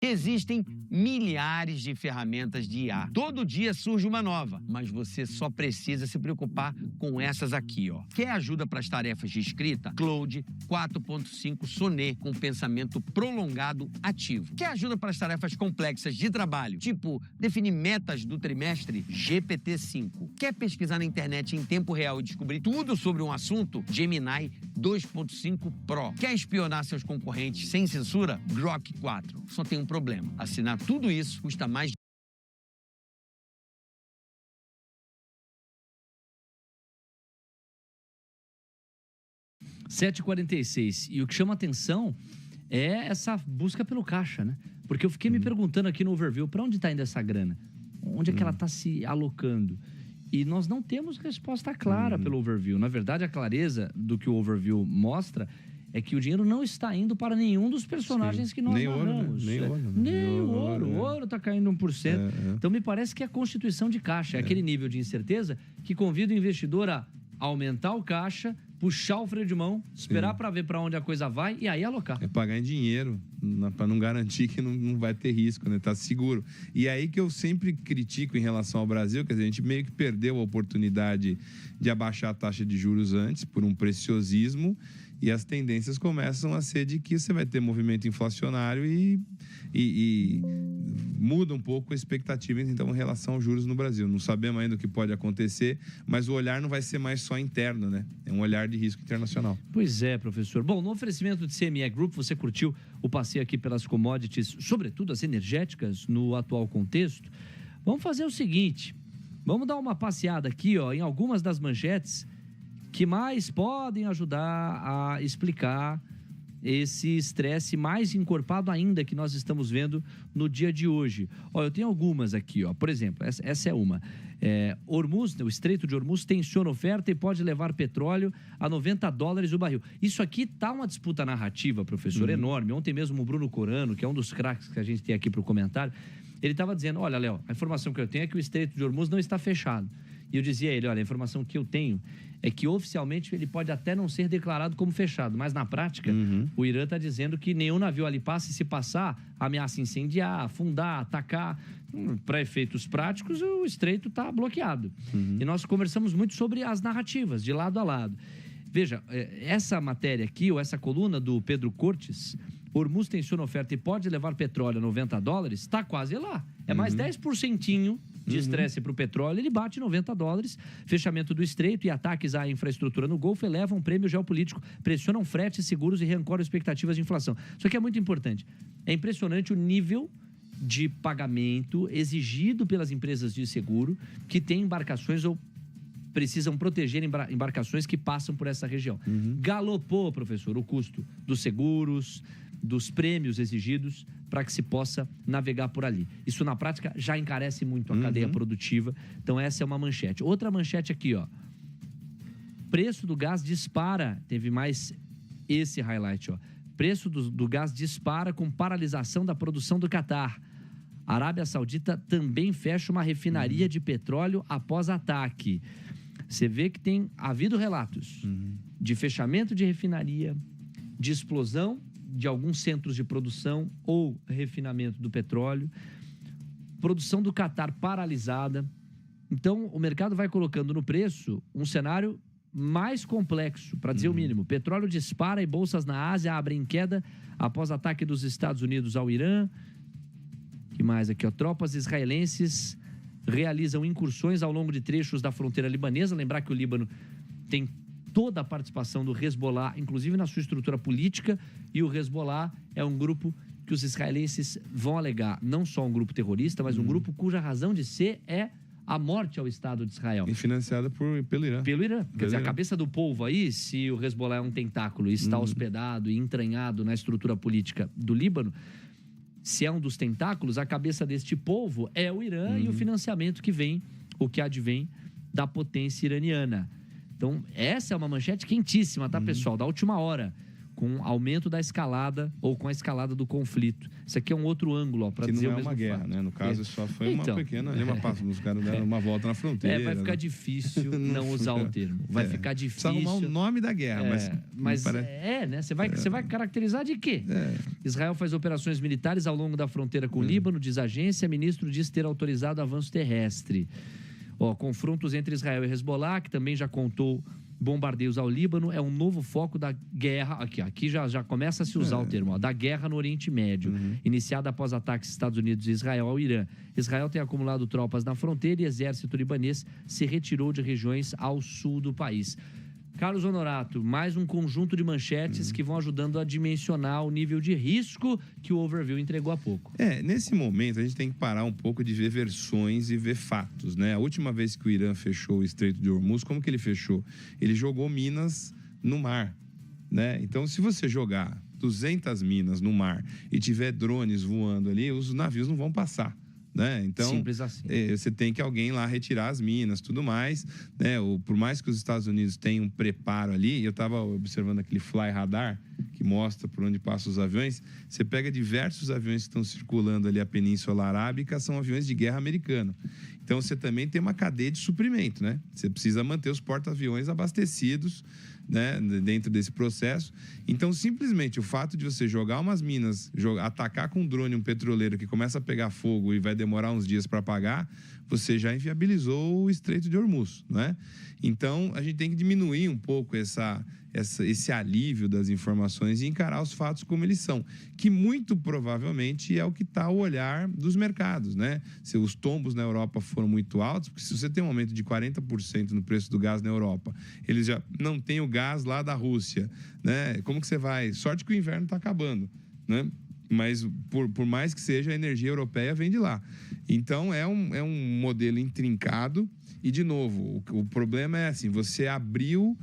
Existem milhares de ferramentas de IA. Todo dia surge uma nova, mas você só precisa se preocupar com essas aqui, ó. Quer ajuda para as tarefas de escrita? Claude 4.5 Sonnet com pensamento prolongado ativo. Quer ajuda para as tarefas complexas de trabalho, tipo definir metas do trimestre? GPT-5. Quer pesquisar na internet em tempo real e descobrir tudo sobre um assunto? Gemini 2.5 Pro. Quer espionar seus concorrentes sem censura? Grok 4. Só tem um problema. Assinar tudo isso custa mais de... R$7,46. E o que chama atenção é essa busca pelo caixa, né? Porque eu fiquei me perguntando aqui no overview, para onde está indo essa grana? Onde é que ela está se alocando? E nós não temos resposta clara pelo overview. Na verdade, a clareza do que o overview mostra é que o dinheiro não está indo para nenhum dos personagens que nós narramos. Nem ouro. Nem o ouro. O ouro está caindo 1%. Então, me parece que é a constituição de caixa. É aquele nível de incerteza que convida o investidor a aumentar o caixa, puxar o freio de mão, esperar para ver para onde a coisa vai e aí alocar. É pagar em dinheiro, para não garantir que não vai ter risco, né? Tá seguro. E aí que eu sempre critico em relação ao Brasil, quer dizer, a gente meio que perdeu a oportunidade de abaixar a taxa de juros antes, por um preciosismo, e as tendências começam a ser de que você vai ter movimento inflacionário e muda um pouco a expectativa, então, em relação aos juros no Brasil. Não sabemos ainda o que pode acontecer, mas o olhar não vai ser mais só interno, né? É um olhar de risco internacional. Pois é, professor. Bom, no oferecimento de CME Group, você curtiu o passeio aqui pelas commodities, sobretudo as energéticas, no atual contexto. Vamos fazer o seguinte, vamos dar uma passeada aqui, ó, em algumas das manchetes que mais podem ajudar a explicar esse estresse mais encorpado ainda que nós estamos vendo no dia de hoje. Ó, eu tenho algumas aqui, ó. Por exemplo, essa é uma. Hormuz, o Estreito de Hormuz tensiona oferta e pode levar petróleo a $90 o barril. Isso aqui tá uma disputa narrativa, professor, enorme. Ontem mesmo o Bruno Corano, que é um dos craques que a gente tem aqui para o comentário, ele estava dizendo, olha, Léo, a informação que eu tenho é que o Estreito de Hormuz não está fechado. E eu dizia a ele, olha, a informação que eu tenho é que oficialmente ele pode até não ser declarado como fechado, mas na prática o Irã está dizendo que nenhum navio ali passa e se passar, ameaça incendiar, afundar, atacar. Para efeitos práticos, o estreito está bloqueado. E nós conversamos muito sobre as narrativas, de lado a lado. Veja, essa matéria aqui, ou essa coluna do Pedro Cortes, Hormuz tensiona oferta e pode levar petróleo a $90, está quase lá. É mais 10% de estresse para o petróleo, ele bate $90. Fechamento do estreito e ataques à infraestrutura no Golfo elevam prêmio geopolítico, pressionam fretes seguros e reancoram expectativas de inflação. Isso aqui é muito importante. É impressionante o nível de pagamento exigido pelas empresas de seguro que têm embarcações ou precisam proteger embarcações que passam por essa região. Galopou, professor, o custo dos seguros, dos prêmios exigidos para que se possa navegar por ali. Isso, na prática, já encarece muito a cadeia produtiva. Então, essa é uma manchete. Outra manchete aqui, ó. Preço do gás dispara. Teve mais esse highlight, ó. Preço do gás dispara com paralisação da produção do Catar. A Arábia Saudita também fecha uma refinaria de petróleo após ataque. Você vê que tem havido relatos de fechamento de refinaria, de explosão de alguns centros de produção ou refinamento do petróleo, produção do Catar paralisada. Então, o mercado vai colocando no preço um cenário mais complexo, para dizer o mínimo. Petróleo dispara e bolsas na Ásia abrem queda após ataque dos Estados Unidos ao Irã. Que mais aqui, ó? Tropas israelenses realizam incursões ao longo de trechos da fronteira libanesa. Lembrar que o Líbano tem toda a participação do Hezbollah, inclusive na sua estrutura política, e o Hezbollah é um grupo que os israelenses vão alegar, não só um grupo terrorista, mas um grupo cuja razão de ser é a morte ao Estado de Israel. E financiada pelo Irã. Pelo Irã. Quer dizer, a cabeça do povo aí, se o Hezbollah é um tentáculo e está hospedado e entranhado na estrutura política do Líbano, se é um dos tentáculos, a cabeça deste povo é o Irã e o financiamento que vem, o que advém da potência iraniana. Então, essa é uma manchete quentíssima, tá, pessoal? Da última hora. com aumento da escalada ou com a escalada do conflito. Isso aqui é um outro ângulo, para Que dizer não o é mesmo uma guerra, fato. né? No caso, só foi Então, uma pequena... Os caras deram uma volta na fronteira. vai ficar né? difícil não usar o termo. Vai ficar Precisa difícil. arrumar o nome da guerra, Mas parece... né? Você vai caracterizar de quê? Israel faz operações militares ao longo da fronteira com o Líbano, diz a agência. Ministro diz ter autorizado avanço terrestre. Confrontos entre Israel e Hezbollah, que também já contou bombardeios ao Líbano, é um novo foco da guerra. Aqui já começa a se usar o termo, da guerra no Oriente Médio, iniciada após ataques Estados Unidos e Israel ao Irã. Israel tem acumulado tropas na fronteira e exército libanês se retirou de regiões ao sul do país. Carlos Honorato, mais um conjunto de manchetes que vão ajudando a dimensionar o nível de risco que o Overview entregou há pouco. Nesse momento a gente tem que parar um pouco de ver versões e ver fatos, né? A última vez que o Irã fechou o Estreito de Hormuz, como que ele fechou? Ele jogou minas no mar, né? Então, se você jogar 200 minas no mar e tiver drones voando ali, os navios não vão passar. Né? Então, simples assim. Você tem que alguém lá retirar as minas, tudo mais, né? Por mais que os Estados Unidos tenham um preparo ali, eu estava observando aquele Fly Radar, que mostra por onde passam os aviões, você pega diversos aviões que estão circulando ali a Península Arábica, são aviões de guerra americano. Então, você também tem uma cadeia de suprimento, né? Você precisa manter os porta-aviões abastecidos, né, dentro desse processo. Então, simplesmente, o fato de você jogar umas minas, atacar com um drone um petroleiro que começa a pegar fogo e vai demorar uns dias para apagar, você já inviabilizou o Estreito de Hormuz, né? Então, a gente tem que diminuir um pouco esse alívio das informações e encarar os fatos como eles são, que muito provavelmente é o que está ao olhar dos mercados, né? Se os tombos na Europa foram muito altos, porque se você tem um aumento de 40% no preço do gás na Europa, eles já não têm o gás lá da Rússia, né? Como que você vai? Sorte que o inverno está acabando, né? Mas por mais que seja, a energia europeia vem de lá. Então, é um modelo intrincado e, de novo, o problema é assim, você abriu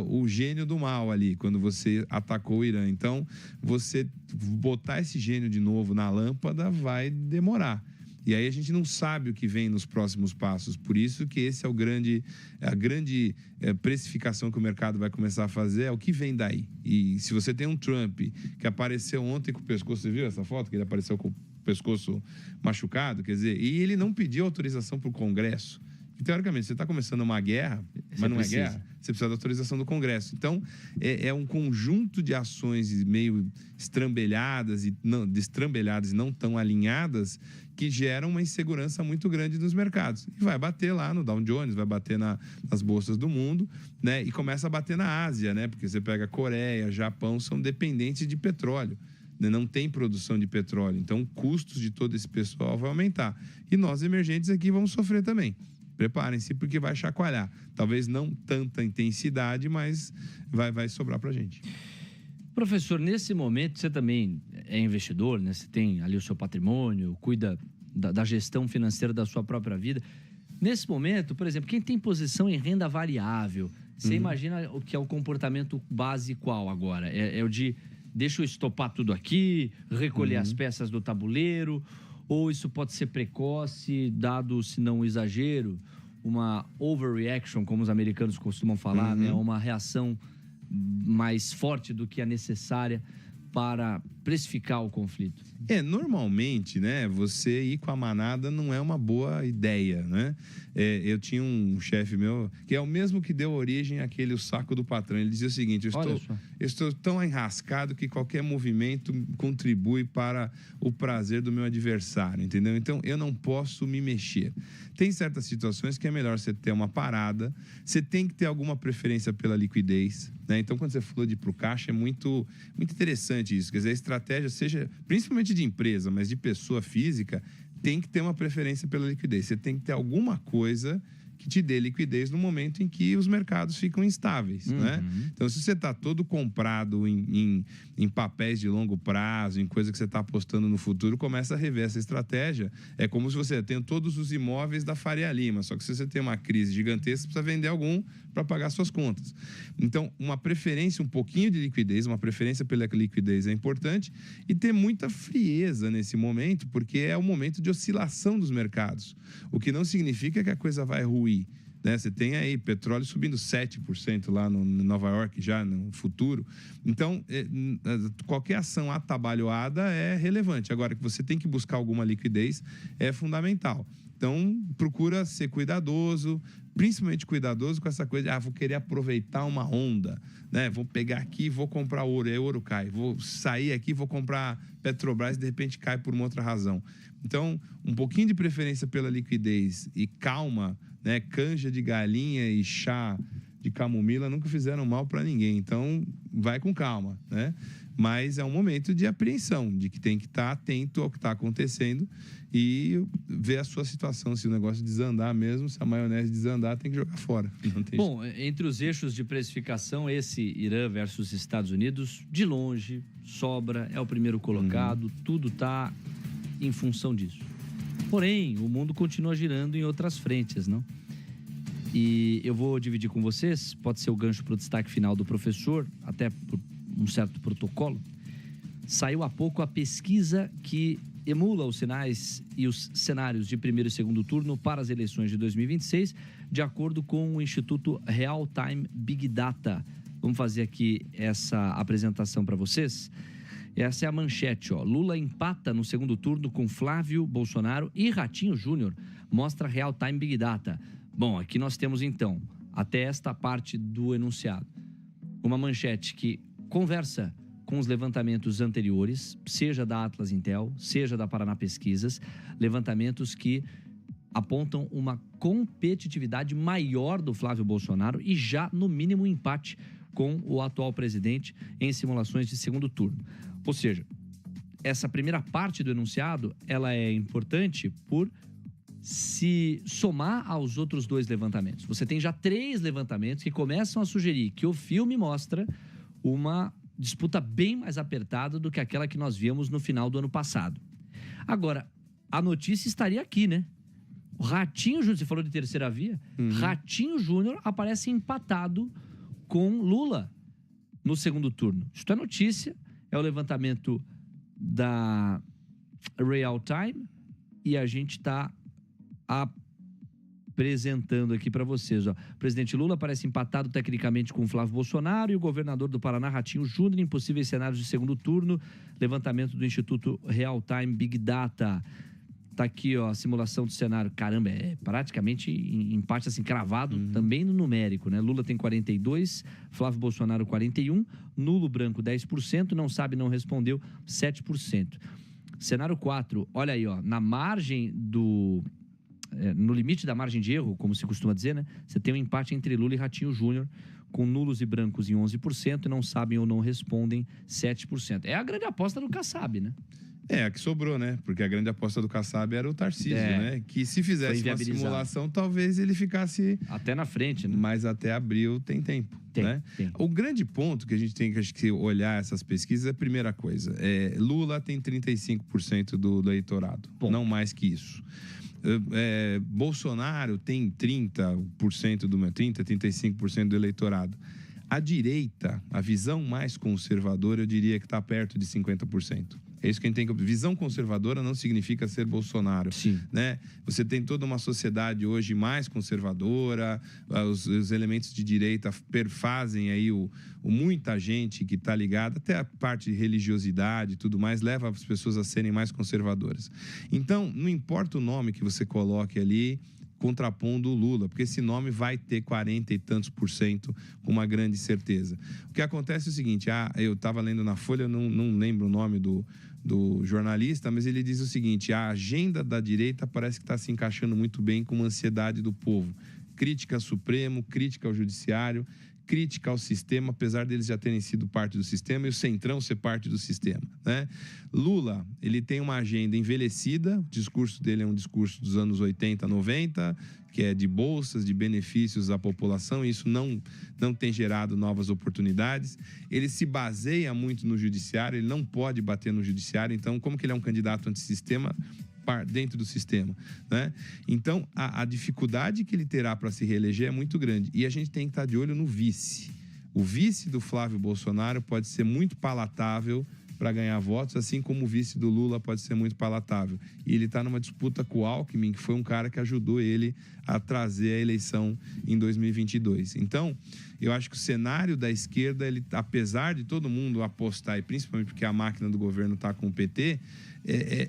o gênio do mal ali, quando você atacou o Irã. Então, você botar esse gênio de novo na lâmpada vai demorar. E aí a gente não sabe o que vem nos próximos passos. Por isso que esse é a grande precificação que o mercado vai começar a fazer, é o que vem daí. E se você tem um Trump que apareceu ontem com o pescoço, você viu essa foto? Que ele apareceu com o pescoço machucado, quer dizer, e ele não pediu autorização para o Congresso. E, teoricamente, você está começando uma guerra, mas não é guerra, você precisa da autorização do Congresso. Então, é um conjunto de ações meio estrambelhadas e não tão alinhadas que geram uma insegurança muito grande nos mercados. E vai bater lá no Dow Jones, vai bater nas bolsas do mundo, né? E começa a bater na Ásia, né? Porque você pega Coreia, Japão, são dependentes de petróleo. Não tem produção de petróleo. Então, custos de todo esse pessoal vão aumentar. E nós, emergentes, aqui vamos sofrer também. Preparem-se, porque vai chacoalhar. Talvez não tanta intensidade, mas vai sobrar para a gente. Professor, nesse momento, você também é investidor, né? Você tem ali o seu patrimônio, cuida da gestão financeira da sua própria vida. Nesse momento, por exemplo, quem tem posição em renda variável, você imagina o que é o comportamento base qual agora? É o de deixa eu estopar tudo aqui, recolher as peças do tabuleiro, ou isso pode ser precoce, dado, se não um exagero, uma overreaction, como os americanos costumam falar, né? Uma reação mais forte do que a necessária para precificar o conflito. Normalmente, né, você ir com a manada não é uma boa ideia, né? Eu tinha um chefe meu, que é o mesmo que deu origem àquele O Saco do Patrão. Ele dizia o seguinte, eu estou tão enrascado que qualquer movimento contribui para o prazer do meu adversário, entendeu? Então, eu não posso me mexer. Tem certas situações que é melhor você ter uma parada, você tem que ter alguma preferência pela liquidez, né? Então, quando você falou de ir para o caixa, é muito, muito interessante isso. Quer dizer, a estratégia, seja principalmente de empresa, mas de pessoa física, tem que ter uma preferência pela liquidez. Você tem que ter alguma coisa que te dê liquidez no momento em que os mercados ficam instáveis, né? Então, se você está todo comprado em papéis de longo prazo, em coisa que você está apostando no futuro, começa a rever essa estratégia. É como se você tem todos os imóveis da Faria Lima, só que se você tem uma crise gigantesca, precisa vender algum para pagar suas contas. Então, uma preferência, um pouquinho de liquidez, uma preferência pela liquidez é importante, e ter muita frieza nesse momento, porque é o momento de oscilação dos mercados. O que não significa que a coisa vai ruir, né? Você tem aí petróleo subindo 7% lá no Nova York, já no futuro. Então, qualquer ação atabalhoada é relevante. Agora, que você tem que buscar alguma liquidez é fundamental. Então, procura ser cuidadoso, principalmente cuidadoso com essa coisa de, vou querer aproveitar uma onda, né? Vou pegar aqui, vou comprar ouro, e aí ouro cai. Vou sair aqui, vou comprar Petrobras e de repente cai por uma outra razão. Então, um pouquinho de preferência pela liquidez e calma, né? Canja de galinha e chá de camomila nunca fizeram mal para ninguém. Então, vai com calma, né? Mas é um momento de apreensão, de que tem que estar atento ao que está acontecendo e ver a sua situação. Se o negócio desandar mesmo, se a maionese desandar, tem que jogar fora. Bom, entre os eixos de precificação, esse Irã versus Estados Unidos, de longe, sobra, é o primeiro colocado, tudo está em função disso. Porém, o mundo continua girando em outras frentes, não? E eu vou dividir com vocês, pode ser o gancho para o destaque final do professor, até por um certo protocolo. Saiu há pouco a pesquisa que emula os sinais e os cenários de primeiro e segundo turno para as eleições de 2026, de acordo com o Instituto Real Time Big Data. Vamos fazer aqui essa apresentação para vocês. Essa é a manchete, ó. Lula empata no segundo turno com Flávio Bolsonaro e Ratinho Júnior, mostra Real Time Big Data. Bom, aqui nós temos então, até esta parte do enunciado, uma manchete que conversa com os levantamentos anteriores, seja da Atlas Intel, seja da Paraná Pesquisas, levantamentos que apontam uma competitividade maior do Flávio Bolsonaro e já, no mínimo, um empate com o atual presidente em simulações de segundo turno. Ou seja, essa primeira parte do enunciado, ela é importante por se somar aos outros dois levantamentos. Você tem já 3 levantamentos que começam a sugerir que o filme mostra uma disputa bem mais apertada do que aquela que nós víamos no final do ano passado. Agora, a notícia estaria aqui, né? O Ratinho Júnior, você falou de terceira via, Ratinho Júnior aparece empatado com Lula no segundo turno. Isto é notícia, é o levantamento da Real Time e a gente está apresentando aqui para vocês. Ó. O presidente Lula parece empatado tecnicamente com Flávio Bolsonaro e o governador do Paraná, Ratinho Júnior, em possíveis cenários de segundo turno. Levantamento do Instituto Real Time Big Data. Tá aqui, ó, a simulação do cenário. Caramba, é praticamente empate assim, cravado, também no numérico, né? Lula tem 42, Flávio Bolsonaro 41, nulo branco 10%, não sabe, não respondeu 7%. Cenário 4, olha aí, ó, na margem do... no limite da margem de erro, como se costuma dizer, né? Você tem um empate entre Lula e Ratinho Júnior, com nulos e brancos em 11% e não sabem ou não respondem 7%. É a grande aposta do Kassab, né? É, a que sobrou, né? Porque a grande aposta do Kassab era o Tarcísio, né? Que se fizesse uma simulação, talvez ele ficasse... até na frente, né? Mas até abril tem tempo, né? Tem. O grande ponto que a gente tem que olhar essas pesquisas é a primeira coisa. Lula tem 35% do eleitorado, não mais que isso. Bolsonaro tem 35% do eleitorado. A direita, a visão mais conservadora, eu diria que está perto de 50%. É isso que a gente tem que... Visão conservadora não significa ser Bolsonaro. Sim. Né? Você tem toda uma sociedade hoje mais conservadora, os elementos de direita perfazem aí muita gente que está ligada, até a parte de religiosidade e tudo mais, leva as pessoas a serem mais conservadoras. Então, não importa o nome que você coloque ali, contrapondo o Lula, porque esse nome vai ter 40 e tantos % com uma grande certeza. O que acontece é o seguinte, eu estava lendo na Folha, eu não lembro o nome do jornalista, mas ele diz o seguinte, a agenda da direita parece que está se encaixando muito bem com uma ansiedade do povo. Crítica ao Supremo, crítica ao Judiciário, crítica ao sistema, apesar deles já terem sido parte do sistema e o Centrão ser parte do sistema, né? Lula, ele tem uma agenda envelhecida, o discurso dele é um discurso dos anos 80, 90, que é de bolsas, de benefícios à população, e isso não tem gerado novas oportunidades. Ele se baseia muito no judiciário, ele não pode bater no judiciário, então como que ele é um candidato antissistema dentro do sistema, né? Então, a dificuldade que ele terá para se reeleger é muito grande. E a gente tem que estar de olho no vice. O vice do Flávio Bolsonaro pode ser muito palatável para ganhar votos, assim como o vice do Lula pode ser muito palatável. E ele está numa disputa com o Alckmin, que foi um cara que ajudou ele a trazer a eleição em 2022. Então, eu acho que o cenário da esquerda, ele, apesar de todo mundo apostar, e principalmente porque a máquina do governo está com o PT,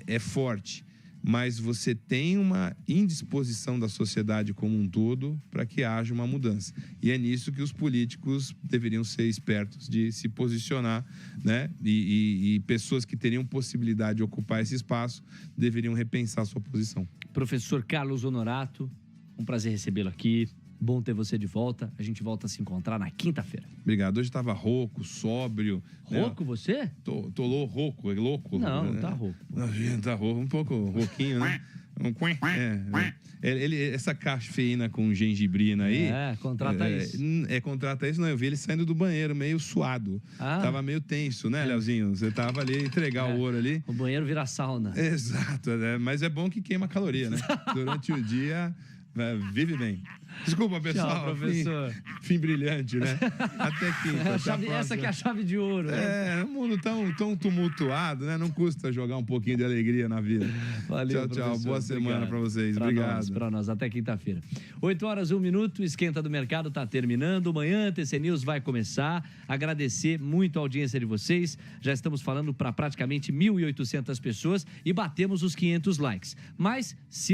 é forte. Mas você tem uma indisposição da sociedade como um todo para que haja uma mudança. E é nisso que os políticos deveriam ser espertos de se posicionar, né? E pessoas que teriam possibilidade de ocupar esse espaço deveriam repensar sua posição. Professor Carlos Honorato, um prazer recebê-lo aqui. Bom ter você de volta. A gente volta a se encontrar na quinta-feira. Obrigado. Hoje estava rouco, sóbrio. Rouco, você? Tô rouco, é louco. Não, né? não tá rouco. Não, tá rouco, um pouco rouquinho, né? Essa cafeína com gengibrina aí... Contrata isso. Contrata isso, não. Eu vi ele saindo do banheiro meio suado. Tava meio tenso, né, Leozinho? Você tava ali, entregar o ouro ali. O banheiro vira sauna. Exato, né? Mas é bom que queima caloria, né? Durante o dia... Vive bem. Desculpa, pessoal. Tchau, professor. Fim brilhante, né? Até quinta. Essa que é a chave de ouro. Né? Um mundo tão tumultuado, né? Não custa jogar um pouquinho de alegria na vida. Valeu, tchau, professor. Boa semana para vocês. Obrigado. Para nós. Até quinta-feira. 8h01. Esquenta do Mercado está terminando. Amanhã, TC News vai começar. Agradecer muito a audiência de vocês. Já estamos falando para praticamente 1.800 pessoas e batemos os 500 likes. Mas, se